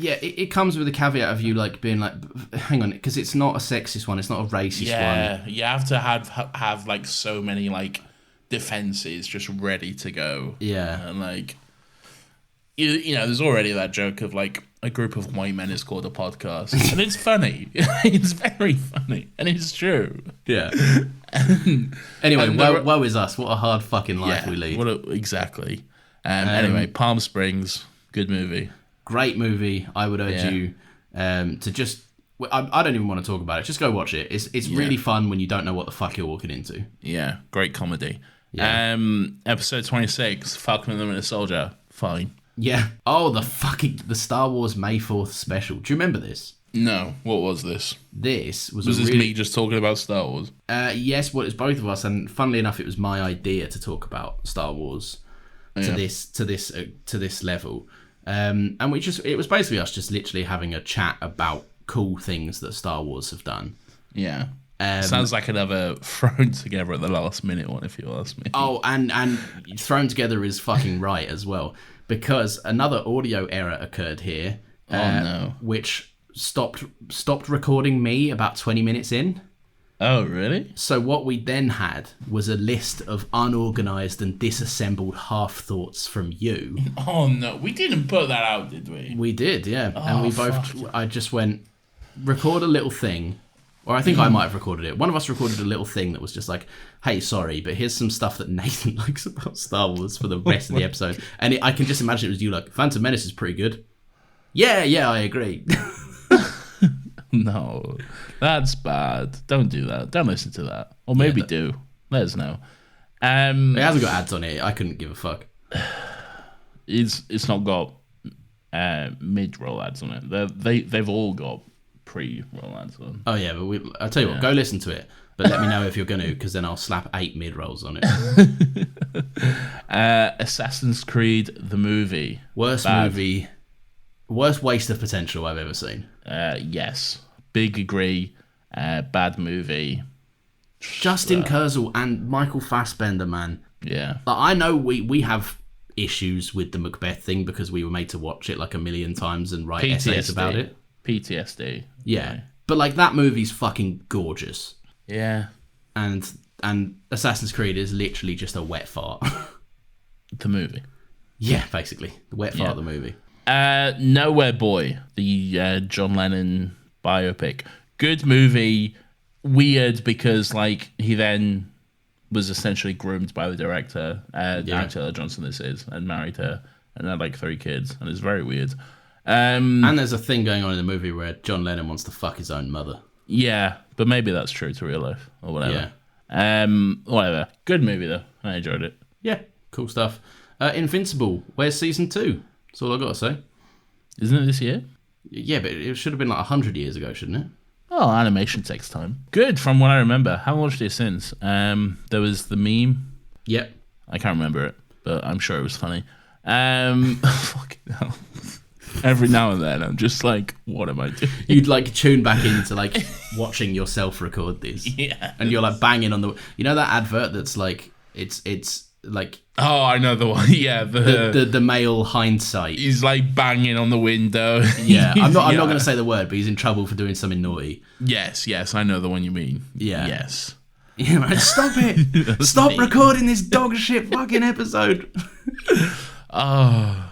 Yeah, it comes with a caveat of you like being like, hang on, because it's not a sexist one, it's not a racist one. Yeah, you have to have like so many like defenses just ready to go. Yeah, and like, you know, there's already that joke of like a group of white men is called a podcast, and it's funny. It's very funny, and it's true. Yeah. Anyway, woe is us. What a hard fucking life we lead. Exactly. Anyway, Palm Springs, good movie. Great movie. I would urge you to just... I don't even want to talk about it. Just go watch it. It's really fun when you don't know what the fuck you're walking into. Yeah, great comedy. Yeah. Episode 26, Falcon and the Winter Soldier. Fine. Yeah. Oh, the Star Wars May 4th special. Do you remember this? No, what was this? This was Was a this really... me just talking about Star Wars? Yes, well, it's both of us, and funnily enough, it was my idea to talk about Star Wars to this level. And it was basically us just literally having a chat about cool things that Star Wars have done. Yeah. Sounds like another thrown together at the last minute one, if you ask me. Oh, and thrown together is fucking right as well, because another audio error occurred here. No. Which stopped recording me about 20 minutes in. Oh, really? So what we then had was a list of unorganized and disassembled half thoughts from you. Oh no, we didn't put that out, did we? We did, yeah. And we both. fuck. I just went, record a little thing, or I think I might have recorded it. One of us recorded a little thing that was just like, "Hey, sorry, but here's some stuff that Nathan likes about Star Wars for the rest of the episode." And I can just imagine it was you like, "Phantom Menace is pretty good." Yeah, I agree. No, that's bad. Don't do that. Don't listen to that. Or maybe do. Let us know. It hasn't got ads on it. I couldn't give a fuck. It's not got mid-roll ads on it. They've all got pre-roll ads on. Oh yeah, but I'll tell you what. Go listen to it, but let me know if you're going to, because then I'll slap 8 mid-rolls on it. Assassin's Creed the movie. Worst movie. Worst waste of potential I've ever seen. Yes. Big agree. Bad movie. Justin Kurzel and Michael Fassbender, man. Yeah. Like, I know we have issues with the Macbeth thing because we were made to watch it like a million times and write essays about it. PTSD. Yeah. Right. But like that movie's fucking gorgeous. Yeah. And Assassin's Creed is literally just a wet fart. The movie. Yeah, basically. The wet fart of the movie. Nowhere Boy, the John Lennon biopic. Good movie. Weird because like he then was essentially groomed by the director, Aaron Taylor Johnson this is, and married her and had like 3 kids, and it's very weird. And there's a thing going on in the movie where John Lennon wants to fuck his own mother. Yeah, but maybe that's true to real life or whatever. Yeah. Whatever. Good movie though. I enjoyed it. Yeah, cool stuff. Invincible, where's season 2? That's all I got to say. Isn't it this year? Yeah, but it should have been like 100 years ago, shouldn't it? Oh, animation takes time. Good, from what I remember. Haven't watched it since. There was the meme. Yep. I can't remember it, but I'm sure it was funny. Fucking hell. Every now and then, I'm just like, what am I doing? You'd like tune back into like watching yourself record these. Yeah. And you're like banging on you know that advert that's like, it's like... Oh, I know the one. Yeah, the male hindsight. He's like banging on the window. Yeah, I'm not going to say the word, but he's in trouble for doing something naughty. Yes, I know the one you mean. Yeah. Yes. Yeah, man, stop it! Stop recording this dog shit fucking episode. Oh.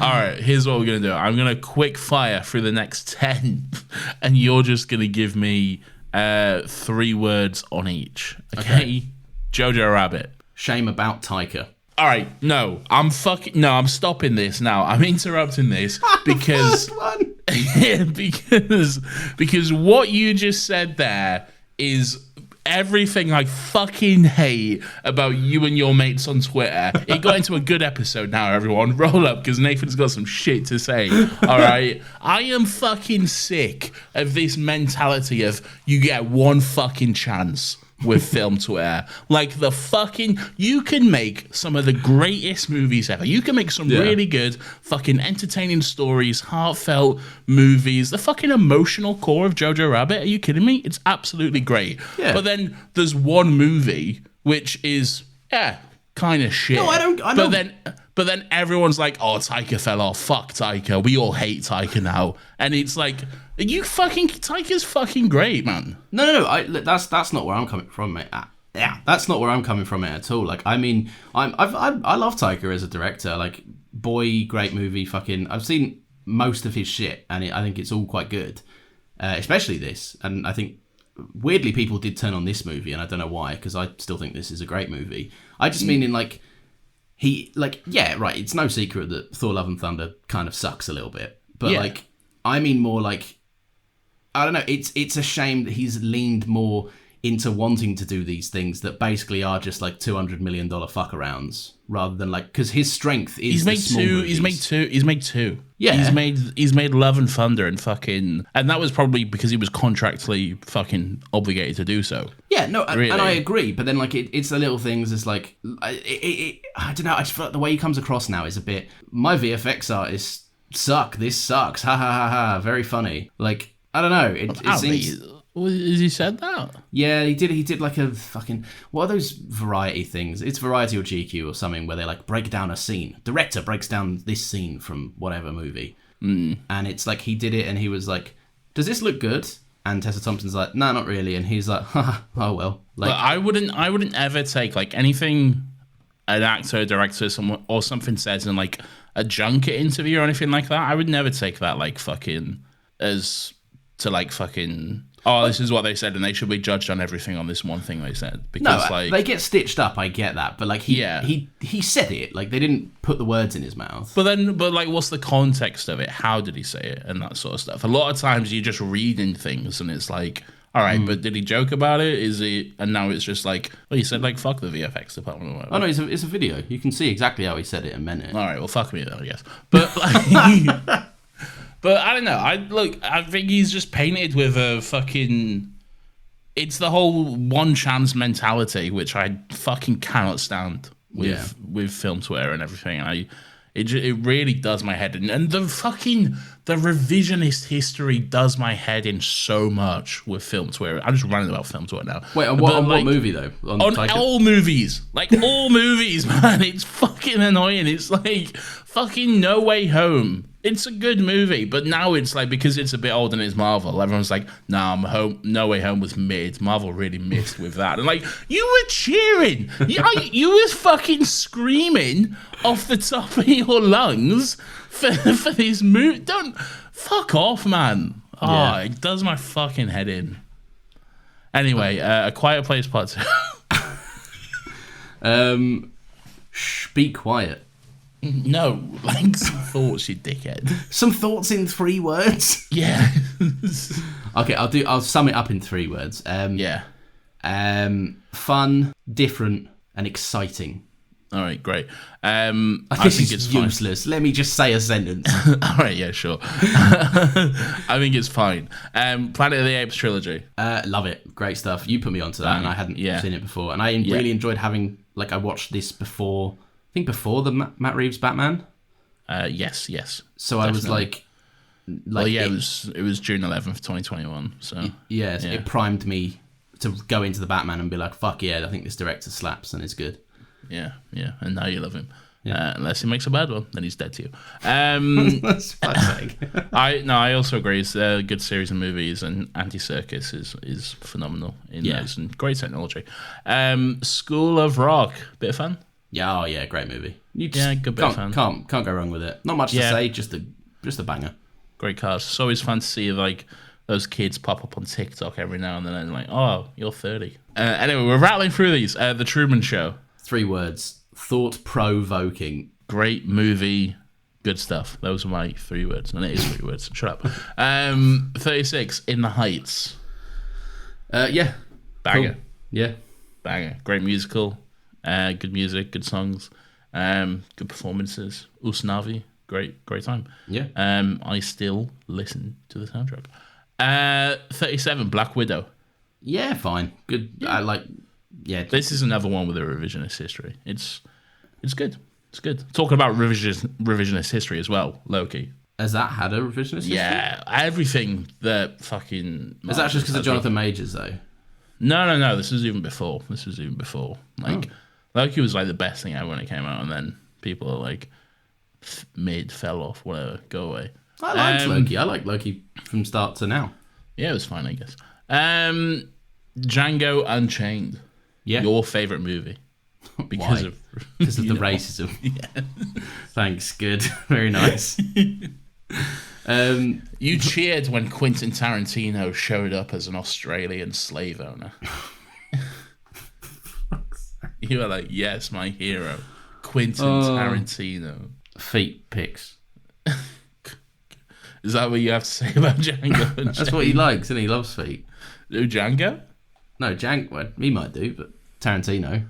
All right, here's what we're going to do. I'm going to quick fire through the next 10, and you're just going to give me 3 words on each. Okay? Jojo Rabbit. Shame about Taika. All right, I'm stopping this now. I'm interrupting this because because what you just said there is everything I fucking hate about you and your mates on Twitter. It got into a good episode now, everyone. Roll up, because Nathan's got some shit to say. All right? I am fucking sick of this mentality of you get one fucking chance with film Twitter. Like you can make some of the greatest movies ever. You can make some really good fucking entertaining stories, heartfelt movies, the fucking emotional core of Jojo Rabbit. Are you kidding me? It's absolutely great. Yeah. But then there's one movie which is kind of shit. No, I don't. But then everyone's like, oh, Taika fell off. Fuck Taika. We all hate Taika now. And it's like, Taika's fucking great, man. No. That's not where I'm coming from, mate. That's not where I'm coming from at all. Like, I mean, I love Taika as a director. Like, Boy, great movie. Fucking, I've seen most of his shit, and I think it's all quite good. Especially this, and I think weirdly people did turn on this movie, and I don't know why, because I still think this is a great movie. I just mean in like. It's no secret that Thor: Love and Thunder kind of sucks a little bit. But I mean more like, I don't know, it's a shame that he's leaned more into wanting to do these things that basically are just like $200 million fuck arounds, rather than like, because his strength is He's made two. He's made two. Yeah. He's made Love and Thunder and that was probably because he was contractually fucking obligated to do so. Yeah, no, Really? and I agree. But then, like, it's the little things. It's like, I don't know. I just feel like the way he comes across now is a bit. My VFX artists suck. This sucks. Ha ha ha ha. Very funny. Like, I don't know. It seems. Has he said that? Yeah, he did. He did like a fucking. What are those variety things? It's Variety or GQ or something where they like break down a scene. Director breaks down this scene from whatever movie, and it's like he did it, and he was like, "Does this look good?" And Tessa Thompson's like, "No, not really," and he's like, "Oh well." Like, But I wouldn't ever take like anything an actor, director, someone or something says in like a junket interview or anything like that. I would never take that like fucking as to like fucking. Oh, this is what they said, and they should be judged on everything on this one thing they said. Because, no, they get stitched up. I get that, but like he said it. Like they didn't put the words in his mouth. But like, what's the context of it? How did he say it, and that sort of stuff? A lot of times you're just reading things, and it's like, all right, but did he joke about it? Is it? And now it's just like, well, he said like, fuck the VFX department. Or whatever. Oh no, it's a video. You can see exactly how he said it and meant it. All right, well, fuck me then, I guess. But like, but I don't know. I think he's just painted with a fucking. It's the whole one chance mentality, which I fucking cannot stand with film Twitter and everything. It really does my head in. And the revisionist history does my head in so much with film Twitter. I'm just ranting about film Twitter now. Wait, on what movie though? On all movies. Like all movies, man. It's fucking annoying. It's like fucking No Way Home. It's a good movie, but now it's like, because it's a bit older and it's Marvel, everyone's like, nah, No Way Home was mid. Marvel really missed with that. And like, you were cheering. You was fucking screaming off the top of your lungs for this movie. Don't, fuck off, man. Oh, yeah. It does my fucking head in. Anyway, A Quiet Place Part 2. Be quiet. No, like some thoughts, you dickhead. Some thoughts in 3 words? Yeah. Okay, I'll sum it up in 3 words. Fun, different, and exciting. All right, great. I think it's useless. Fine. Let me just say a sentence. All right, yeah, sure. I think it's fine. Planet of the Apes trilogy. Love it. Great stuff. You put me onto that, and I hadn't seen it before. And I really enjoyed having, like, I watched this before, I think before the Matt Reeves Batman. Yes. So definitely. I was like well, yeah, it was June 11th, 2021. So it primed me to go into the Batman and be like, fuck yeah, I think this director slaps and it's good. Yeah, and now you love him. Yeah. Unless he makes a bad one, then he's dead to you. That's fascinating. I also agree. It's a good series of movies, and Anti-Circus is phenomenal in those, and great technology. School of Rock, bit of fun. Yeah, great movie. Good bit of fun. Can't go wrong with it. Not much to say, just a banger. Great cast. It's always fun to see like those kids pop up on TikTok every now and then, and like, oh, you're 30. Anyway, we're rattling through these. The Truman Show. 3 words. Thought-provoking. Great movie. Good stuff. Those are my 3 words. And it is 3 words. Shut up. 36. In the Heights. Yeah. Banger. Cool. Yeah. Banger. Great musical. Good music. Good songs. Good performances. Usnavi. Great time. Yeah. I still listen to the soundtrack. 37. Black Widow. Yeah, fine. Good. Yeah. I like... Yeah, this is another one with a revisionist history. It's good. It's good. Talking about revisionist history as well, Loki. Has that had a revisionist history? Yeah, everything that fucking... Is that just because of Jonathan Majors, though? No. This was even before. Like, Loki was like the best thing ever when it came out, and then people are like, fell off, whatever, go away. I liked Loki. I like Loki from start to now. Yeah, it was fine, I guess. Django Unchained. Yeah. Your favourite movie. Because of the racism. Yeah. Thanks, good. Very nice. You cheered when Quentin Tarantino showed up as an Australian slave owner. You were like, yes, my hero. Quentin Tarantino. Feet pics. Is that what you have to say about Django? That's what he likes, and he loves feet. Who, Django? No, well, he might do, but Tarantino.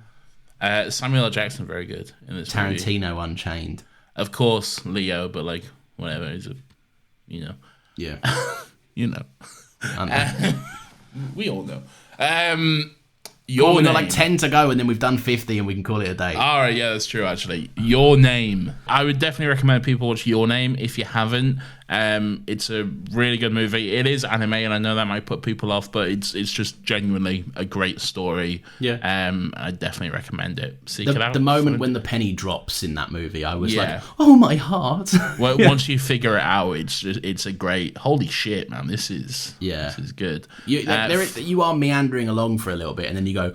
Samuel L. Jackson, very good in this movie. Tarantino Unchained. Of course, Leo, but like whatever. He's a, you know, Yeah. you know. We all know. We've got like 10 to go, and then we've done 50, and we can call it a day. All right, yeah, that's true. Actually, Your Name. I would definitely recommend people watch Your Name if you haven't. It's a really good movie. It is anime, and I know that might put people off, but it's just genuinely a great story. Yeah. I definitely recommend it. Seek it out. The moment when the penny drops in that movie, I was Yeah. like, "Oh my heart!" Well, once you figure it out, it's a great. Holy shit, man! This is good. You are meandering along for a little bit, and then you go,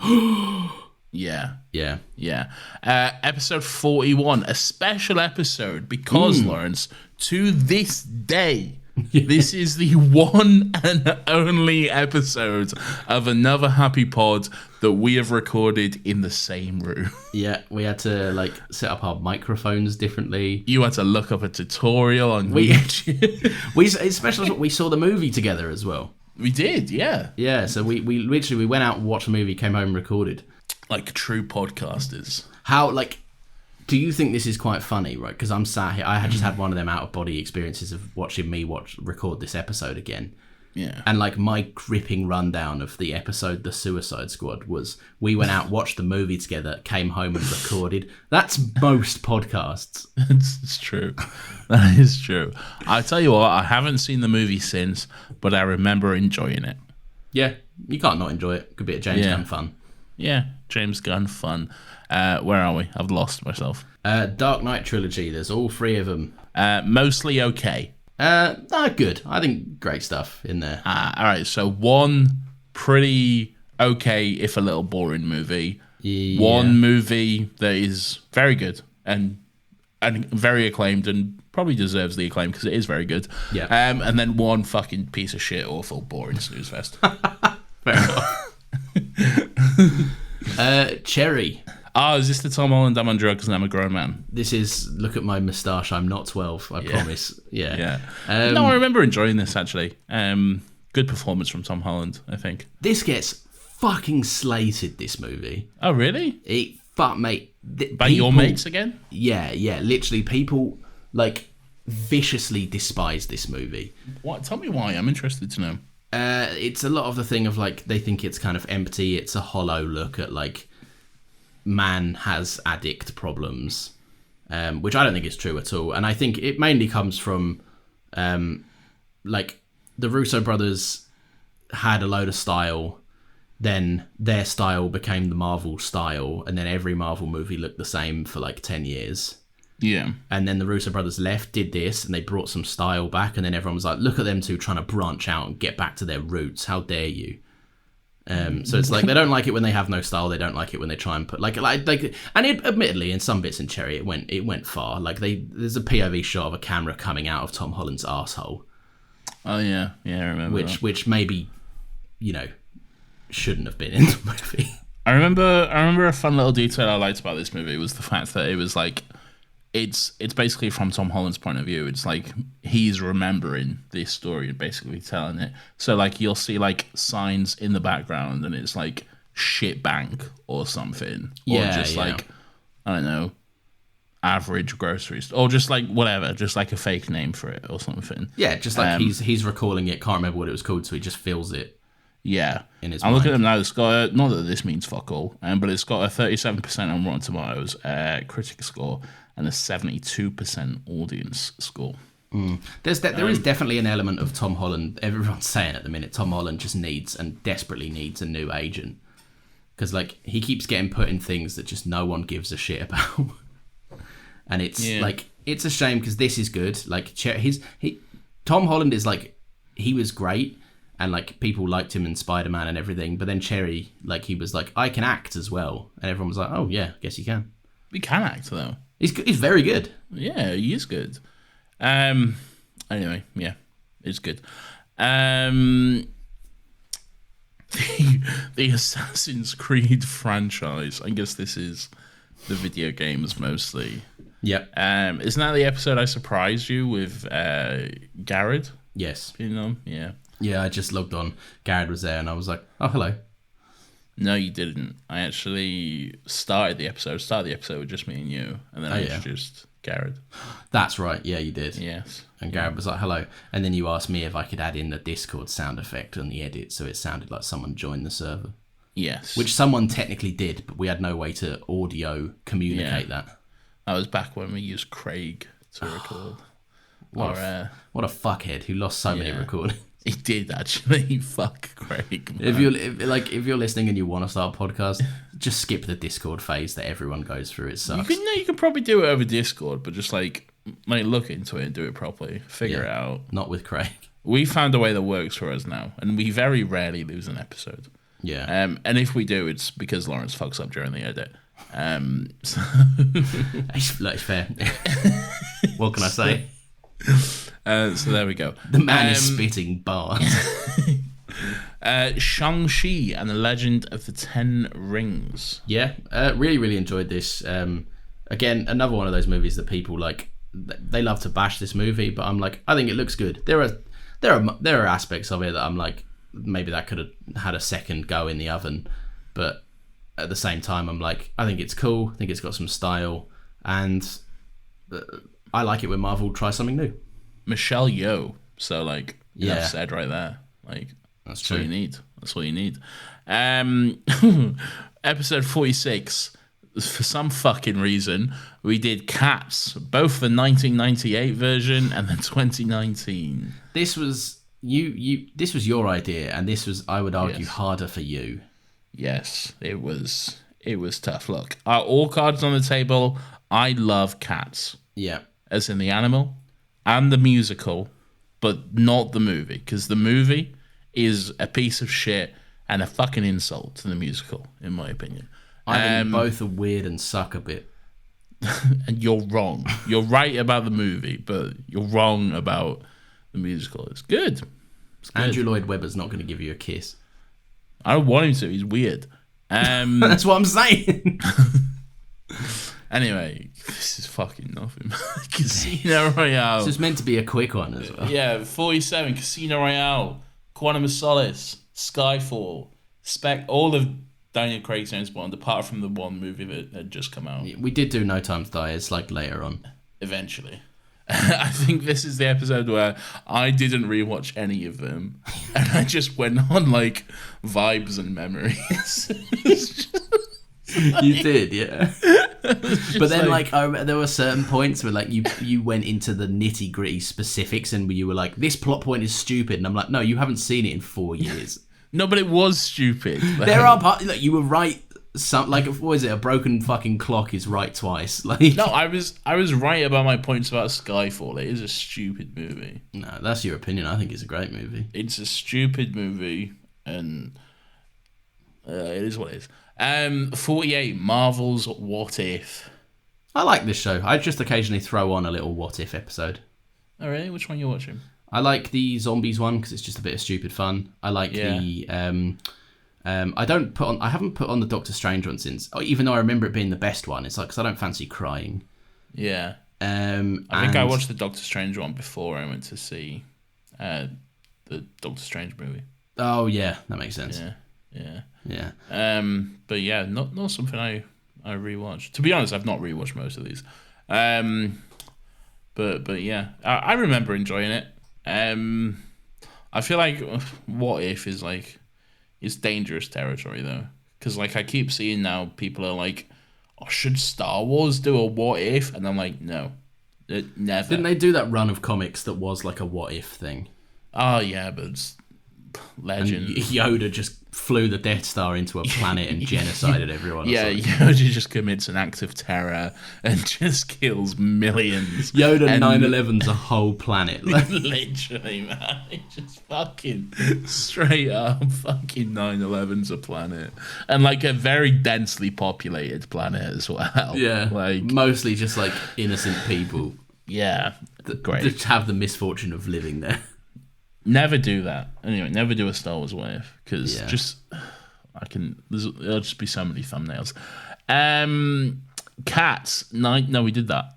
Yeah. "Yeah, Yeah. Episode 41, a special episode because, Lawrence, to this day, this is the one and only episode of Another Happy Pod that we have recorded in the same room." yeah." We had to like set up our microphones differently. You had to look up a tutorial on YouTube. It's special. We saw the movie together as well. We did, yeah. Yeah, so we literally went out and watched the movie, came home and recorded. Like true podcasters. How, like, do you think this is quite funny, right? Because I'm sat here, I had just had one of them out-of-body experiences of watching me record this episode again. Yeah. And, like, my gripping rundown of the episode, The Suicide Squad, was we went out, watched the movie together, came home and recorded. That's most podcasts. It's true. That is true. I tell you what, I haven't seen the movie since, but I remember enjoying it. Yeah, you can't not enjoy it. Could be a James Gunn fun. Yeah, James Gunn fun. Where are we? I've lost myself. Dark Knight trilogy. There's all three of them. Mostly okay. Good. I think great stuff in there. All right, so one pretty okay, if a little boring movie. Yeah. One movie that is very good and very acclaimed and probably deserves the acclaim because it is very good. Yeah. And then one fucking piece of shit, awful, boring snooze fest. Fair enough. Cherry. Is this the Tom Holland I'm on drugs and I'm a grown man? This is, look at my moustache, I'm not 12, I promise. Yeah. No, I remember enjoying this actually. Good performance from Tom Holland, I think. This gets fucking slated, this movie. Oh, really? Mate. By your mates again? Yeah. Literally, people, like, viciously despise this movie. What? Tell me why. I'm interested to know. It's a lot of the thing of, like, they think it's kind of empty. It's a hollow look at, like, man has addict problems, which I don't think is true at all. And I think it mainly comes from, like, the Russo brothers had a load of style, then their style became the Marvel style, and then every Marvel movie looked the same for, like, 10 years. Yeah. And then the Russo brothers left, did this, and they brought some style back, and then everyone was like, look at them two trying to branch out and get back to their roots. How dare you? So it's like they don't like it when they have no style. They don't like it when they try and put like, and it, admittedly, in some bits in Cherry, it went far. Like there's a POV shot of a camera coming out of Tom Holland's arsehole. Oh yeah, I remember. Which maybe, shouldn't have been in the movie. I remember a fun little detail I liked about this movie was the fact that it was like, it's basically from Tom Holland's point of view. It's like he's remembering this story and basically telling it. So like you'll see like signs in the background and it's like shit bank or something. Or just like, I don't know, average grocery store. Or just like whatever, just like a fake name for it or something. Yeah, just like he's recalling it, can't remember what it was called, so he just feels it. Yeah. In his I'm mind. looking at them now. It's got not that this means fuck all, but it's got a 37% on Rotten Tomatoes critic score and a 72% audience score. There is definitely an element of Tom Holland. Everyone's saying at the minute Tom Holland just needs and desperately needs a new agent because like he keeps getting put in things that just no one gives a shit about, and it's like it's a shame because this is good. Like Tom Holland is like he was great. And, like, people liked him in Spider-Man and everything. But then Cherry, like, he was like, I can act as well. And everyone was like, oh, yeah, guess you can. He can act, though. He's very good. Yeah, he is good. Anyway, yeah, it's good. The Assassin's Creed franchise. I guess this is the video games mostly. Yep. Isn't that the episode I surprised you with Garrett? Yes. You know? Yeah. Yeah, I just logged on. Garrett was there, and I was like, "Oh, hello." No, you didn't. I actually started the episode with just me and you, and then I introduced Garrett. That's right. Yeah, you did. Yes. And Garrett was like, hello. And then you asked me if I could add in the Discord sound effect on the edit so it sounded like someone joined the server. Yes. Which someone technically did, but we had no way to audio communicate that. That was back when we used Craig to record. What a fuckhead who lost so many recordings. He did actually. Fuck Craig. Man. If you're listening and you want to start a podcast, just skip the Discord phase that everyone goes through. It sucks. You can probably do it over Discord, but just like look into it and do it properly. Figure it out. Not with Craig. We found a way that works for us now, and we very rarely lose an episode. Yeah. And if we do, it's because Lawrence fucks up during the edit. So it's fair. What can I say? So there we go. The man is spitting bars. Shang-Chi and the Legend of the Ten Rings. Yeah, really, really enjoyed this. Again, another one of those movies that people like. They love to bash this movie, but I'm like, I think it looks good. There are aspects of it that I'm like, maybe that could have had a second go in the oven, but at the same time, I'm like, I think it's cool. I think it's got some style, and I like it when Marvel tries something new. Michelle Yeoh. So like, enough said right there. Like, that's true. All you need. That's all you need. Episode 46. For some fucking reason, we did Cats, both the 1998 version and the 2019. This was This was your idea, and this was, I would argue, harder for you. Yes, it was tough. Look, all cards on the table. I love Cats. Yeah. As in the animal and the musical, but not the movie, because the movie is a piece of shit and a fucking insult to the musical, in my opinion. I think both are weird and suck a bit. And you're wrong. You're right about the movie, but you're wrong about the musical. It's good. Andrew Lloyd Webber's not going to give you a kiss. I don't want him to. He's weird. That's what I'm saying. Anyway, this is fucking nothing. Casino Royale. This is meant to be a quick one as well. Yeah, 47, Casino Royale, Quantum of Solace, Skyfall, all of Daniel Craig's James Bond, apart from the one movie that had just come out. We did do No Time to Die. It's like later on. Eventually. I think this is the episode where I didn't rewatch any of them, and I just went on like vibes and memories. You did, yeah. But then, there were certain points where, like, you went into the nitty gritty specifics, and you were like, "This plot point is stupid," and I'm like, "No, you haven't seen it in 4 years." No, but it was stupid. There are parts like you were right. What is it? A broken fucking clock is right twice. Like, no, I was right about my points about Skyfall. It is a stupid movie. No, that's your opinion. I think it's a great movie. It's a stupid movie, and it is what it is. 48, Marvel's What If. I like this show. I just occasionally throw on a little What If episode. Oh, really? Which one are you watching? I like the zombies one because it's just a bit of stupid fun. I like the... I haven't put on the Doctor Strange one since... even though I remember it being the best one. It's like, because I don't fancy crying. Yeah. I think I watched the Doctor Strange one before I went to see the Doctor Strange movie. Oh, yeah. That makes sense. Yeah. But yeah, not something I rewatched. To be honest, I've not rewatched most of these. But yeah, I remember enjoying it. I feel like What If is like, it's dangerous territory though, because like I keep seeing now people are like, "Oh, should Star Wars do a What If?" And I'm like, no, never. Didn't they do that run of comics that was like a What If thing? Oh yeah, but it's legend. And Yoda just flew the Death Star into a planet and genocided everyone. Yeah, Yoda just commits an act of terror and just kills millions. Yoda 9/11's a whole planet. Literally, man. It's just fucking straight up fucking 9/11's a planet. And like a very densely populated planet as well. Yeah. Like mostly just like innocent people. Yeah. Great. That have the misfortune of living there. Never do that. Anyway, never do a Star Wars What If, because there'll just be so many thumbnails. Cats. No, we did that.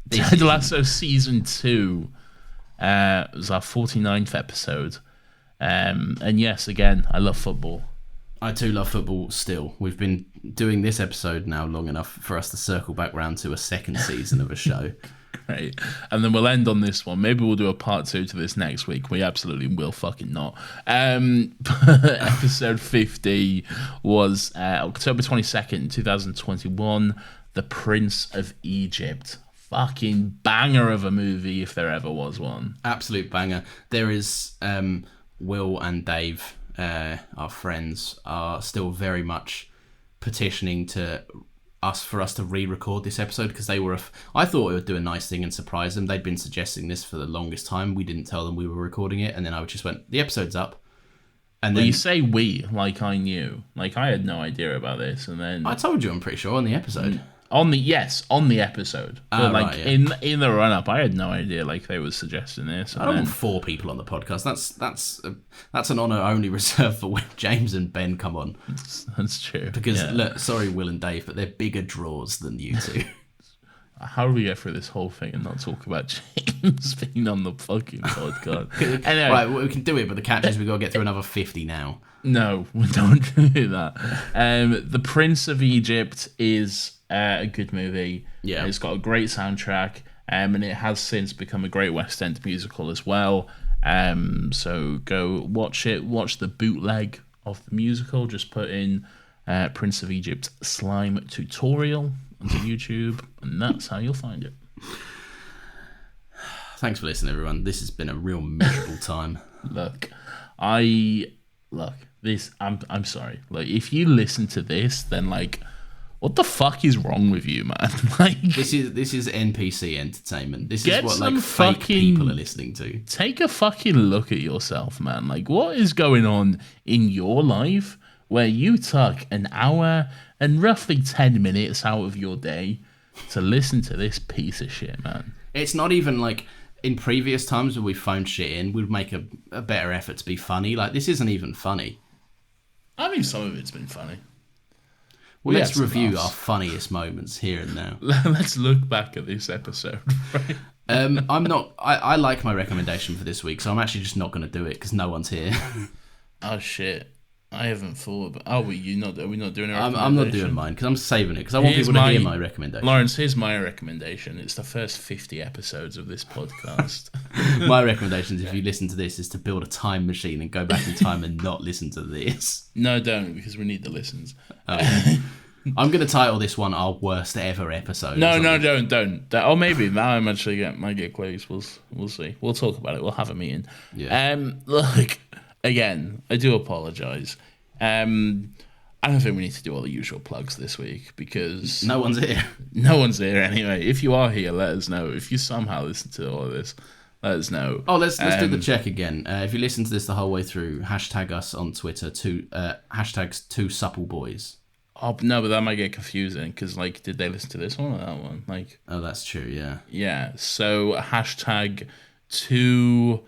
Ted Lasso season 2 was our 49th episode. And yes, again, I love football. I too love football still. We've been doing this episode now long enough for us to circle back round to a second season of a show. Great. And then we'll end on this one. Maybe we'll do a part 2 to this next week. We absolutely will fucking not. Episode 50 was October 22nd, 2021. The Prince of Egypt. Fucking banger of a movie if there ever was one. Absolute banger. There is Will and Dave, our friends, are still very much petitioning for us to re-record this episode because they were. I thought it would do a nice thing and surprise them. They'd been suggesting this for the longest time. We didn't tell them we were recording it, and then I just went, "The episode's up." And then you say we like I knew, like I had no idea about this, and then I told you, I'm pretty sure, on the episode. On the episode, but like right, yeah. in the run up, I had no idea like they were suggesting this. I don't want 4 people on the podcast. That's an honour only reserved for when James and Ben come on. That's true. Because look, sorry, Will and Dave, but they're bigger draws than you two. How do we get through this whole thing and not talk about James being on the fucking podcast? Anyway, right, well, we can do it, but the catch is we've got to get through another 50 now. No, we don't do that. The Prince of Egypt is a good movie. Yeah. It's got a great soundtrack, and it has since become a great West End musical as well. So go watch it. Watch the bootleg of the musical. Just put in Prince of Egypt slime tutorial onto YouTube, and that's how you'll find it. Thanks for listening, everyone. This has been a real miserable time. I'm sorry. Like, if you listen to this, then like, what the fuck is wrong with you, man? Like, this is NPC entertainment. This is what like fucking fake people are listening to. Take a fucking look at yourself, man. Like, what is going on in your life where you took an hour and roughly 10 minutes out of your day to listen to this piece of shit, man? It's not even like in previous times when we phoned shit in, we'd make a better effort to be funny. Like, this isn't even funny. I think some of it's been funny. Well, let's review our funniest moments here and now. Let's look back at this episode. Right? I like my recommendation for this week, so I'm actually just not going to do it because no one's here. Oh shit! I haven't thought about. Are we not doing a recommendation? I'm not doing mine because I'm saving it because I want people to hear my recommendation. Lawrence, here's my recommendation. It's the first 50 episodes of this podcast. My recommendation, if you listen to this, is to build a time machine and go back in time and not listen to this. No, don't, because we need the listens. I'm going to title this one "Our Worst Ever Episode." No, don't. Oh, maybe now I might get close. We'll see. We'll talk about it. We'll have a meeting. Yeah. Look, again, I do apologise. I don't think we need to do all the usual plugs this week because no one's here. No one's here anyway. If you are here, let us know. If you somehow listen to all of this, let us know. Oh, let's do the check again. If you listen to this the whole way through, hashtag us on Twitter hashtags 2suppleboys. Oh no, but that might get confusing because like, did they listen to this one or that one? Like, oh, that's true. Yeah. Yeah. So hashtag 2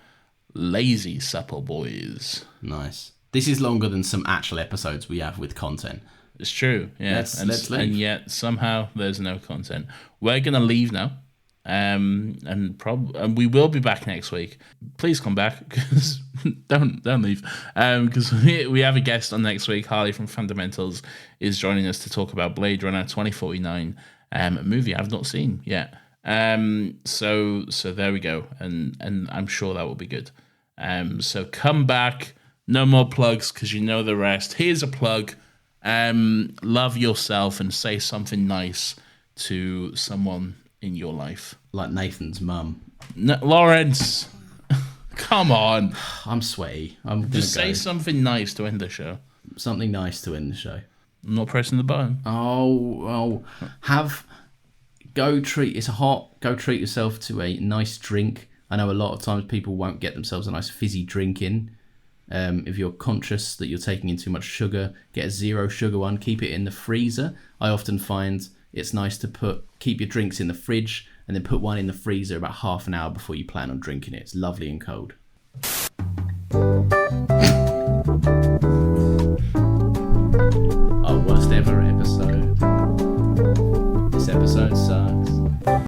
lazy supple boys. Nice. This is longer than some actual episodes we have with content. It's true, yeah. Let's leave. And yet somehow there's no content. We're gonna leave now, and we will be back next week. Please come back, because don't leave, because we have a guest on next week. Harley from Fundamentals is joining us to talk about Blade Runner 2049, a movie I've not seen yet. So there we go, and I'm sure that will be good. So come back. No more plugs because you know the rest. Here's a plug. Love yourself and say something nice to someone in your life. Like Nathan's mum. No, Lawrence, come on. I'm sweaty. I'm gonna Just say something nice to end the show. Something nice to end the show. I'm not pressing the button. Go treat yourself to a nice drink. I know a lot of times people won't get themselves a nice fizzy drink in. If you're conscious that you're taking in too much sugar, get a 0 sugar one. Keep it in the freezer. I often find it's nice to keep your drinks in the fridge and then put one in the freezer about half an hour before you plan on drinking it. It's lovely and cold. Our worst ever episode. This episode sucks.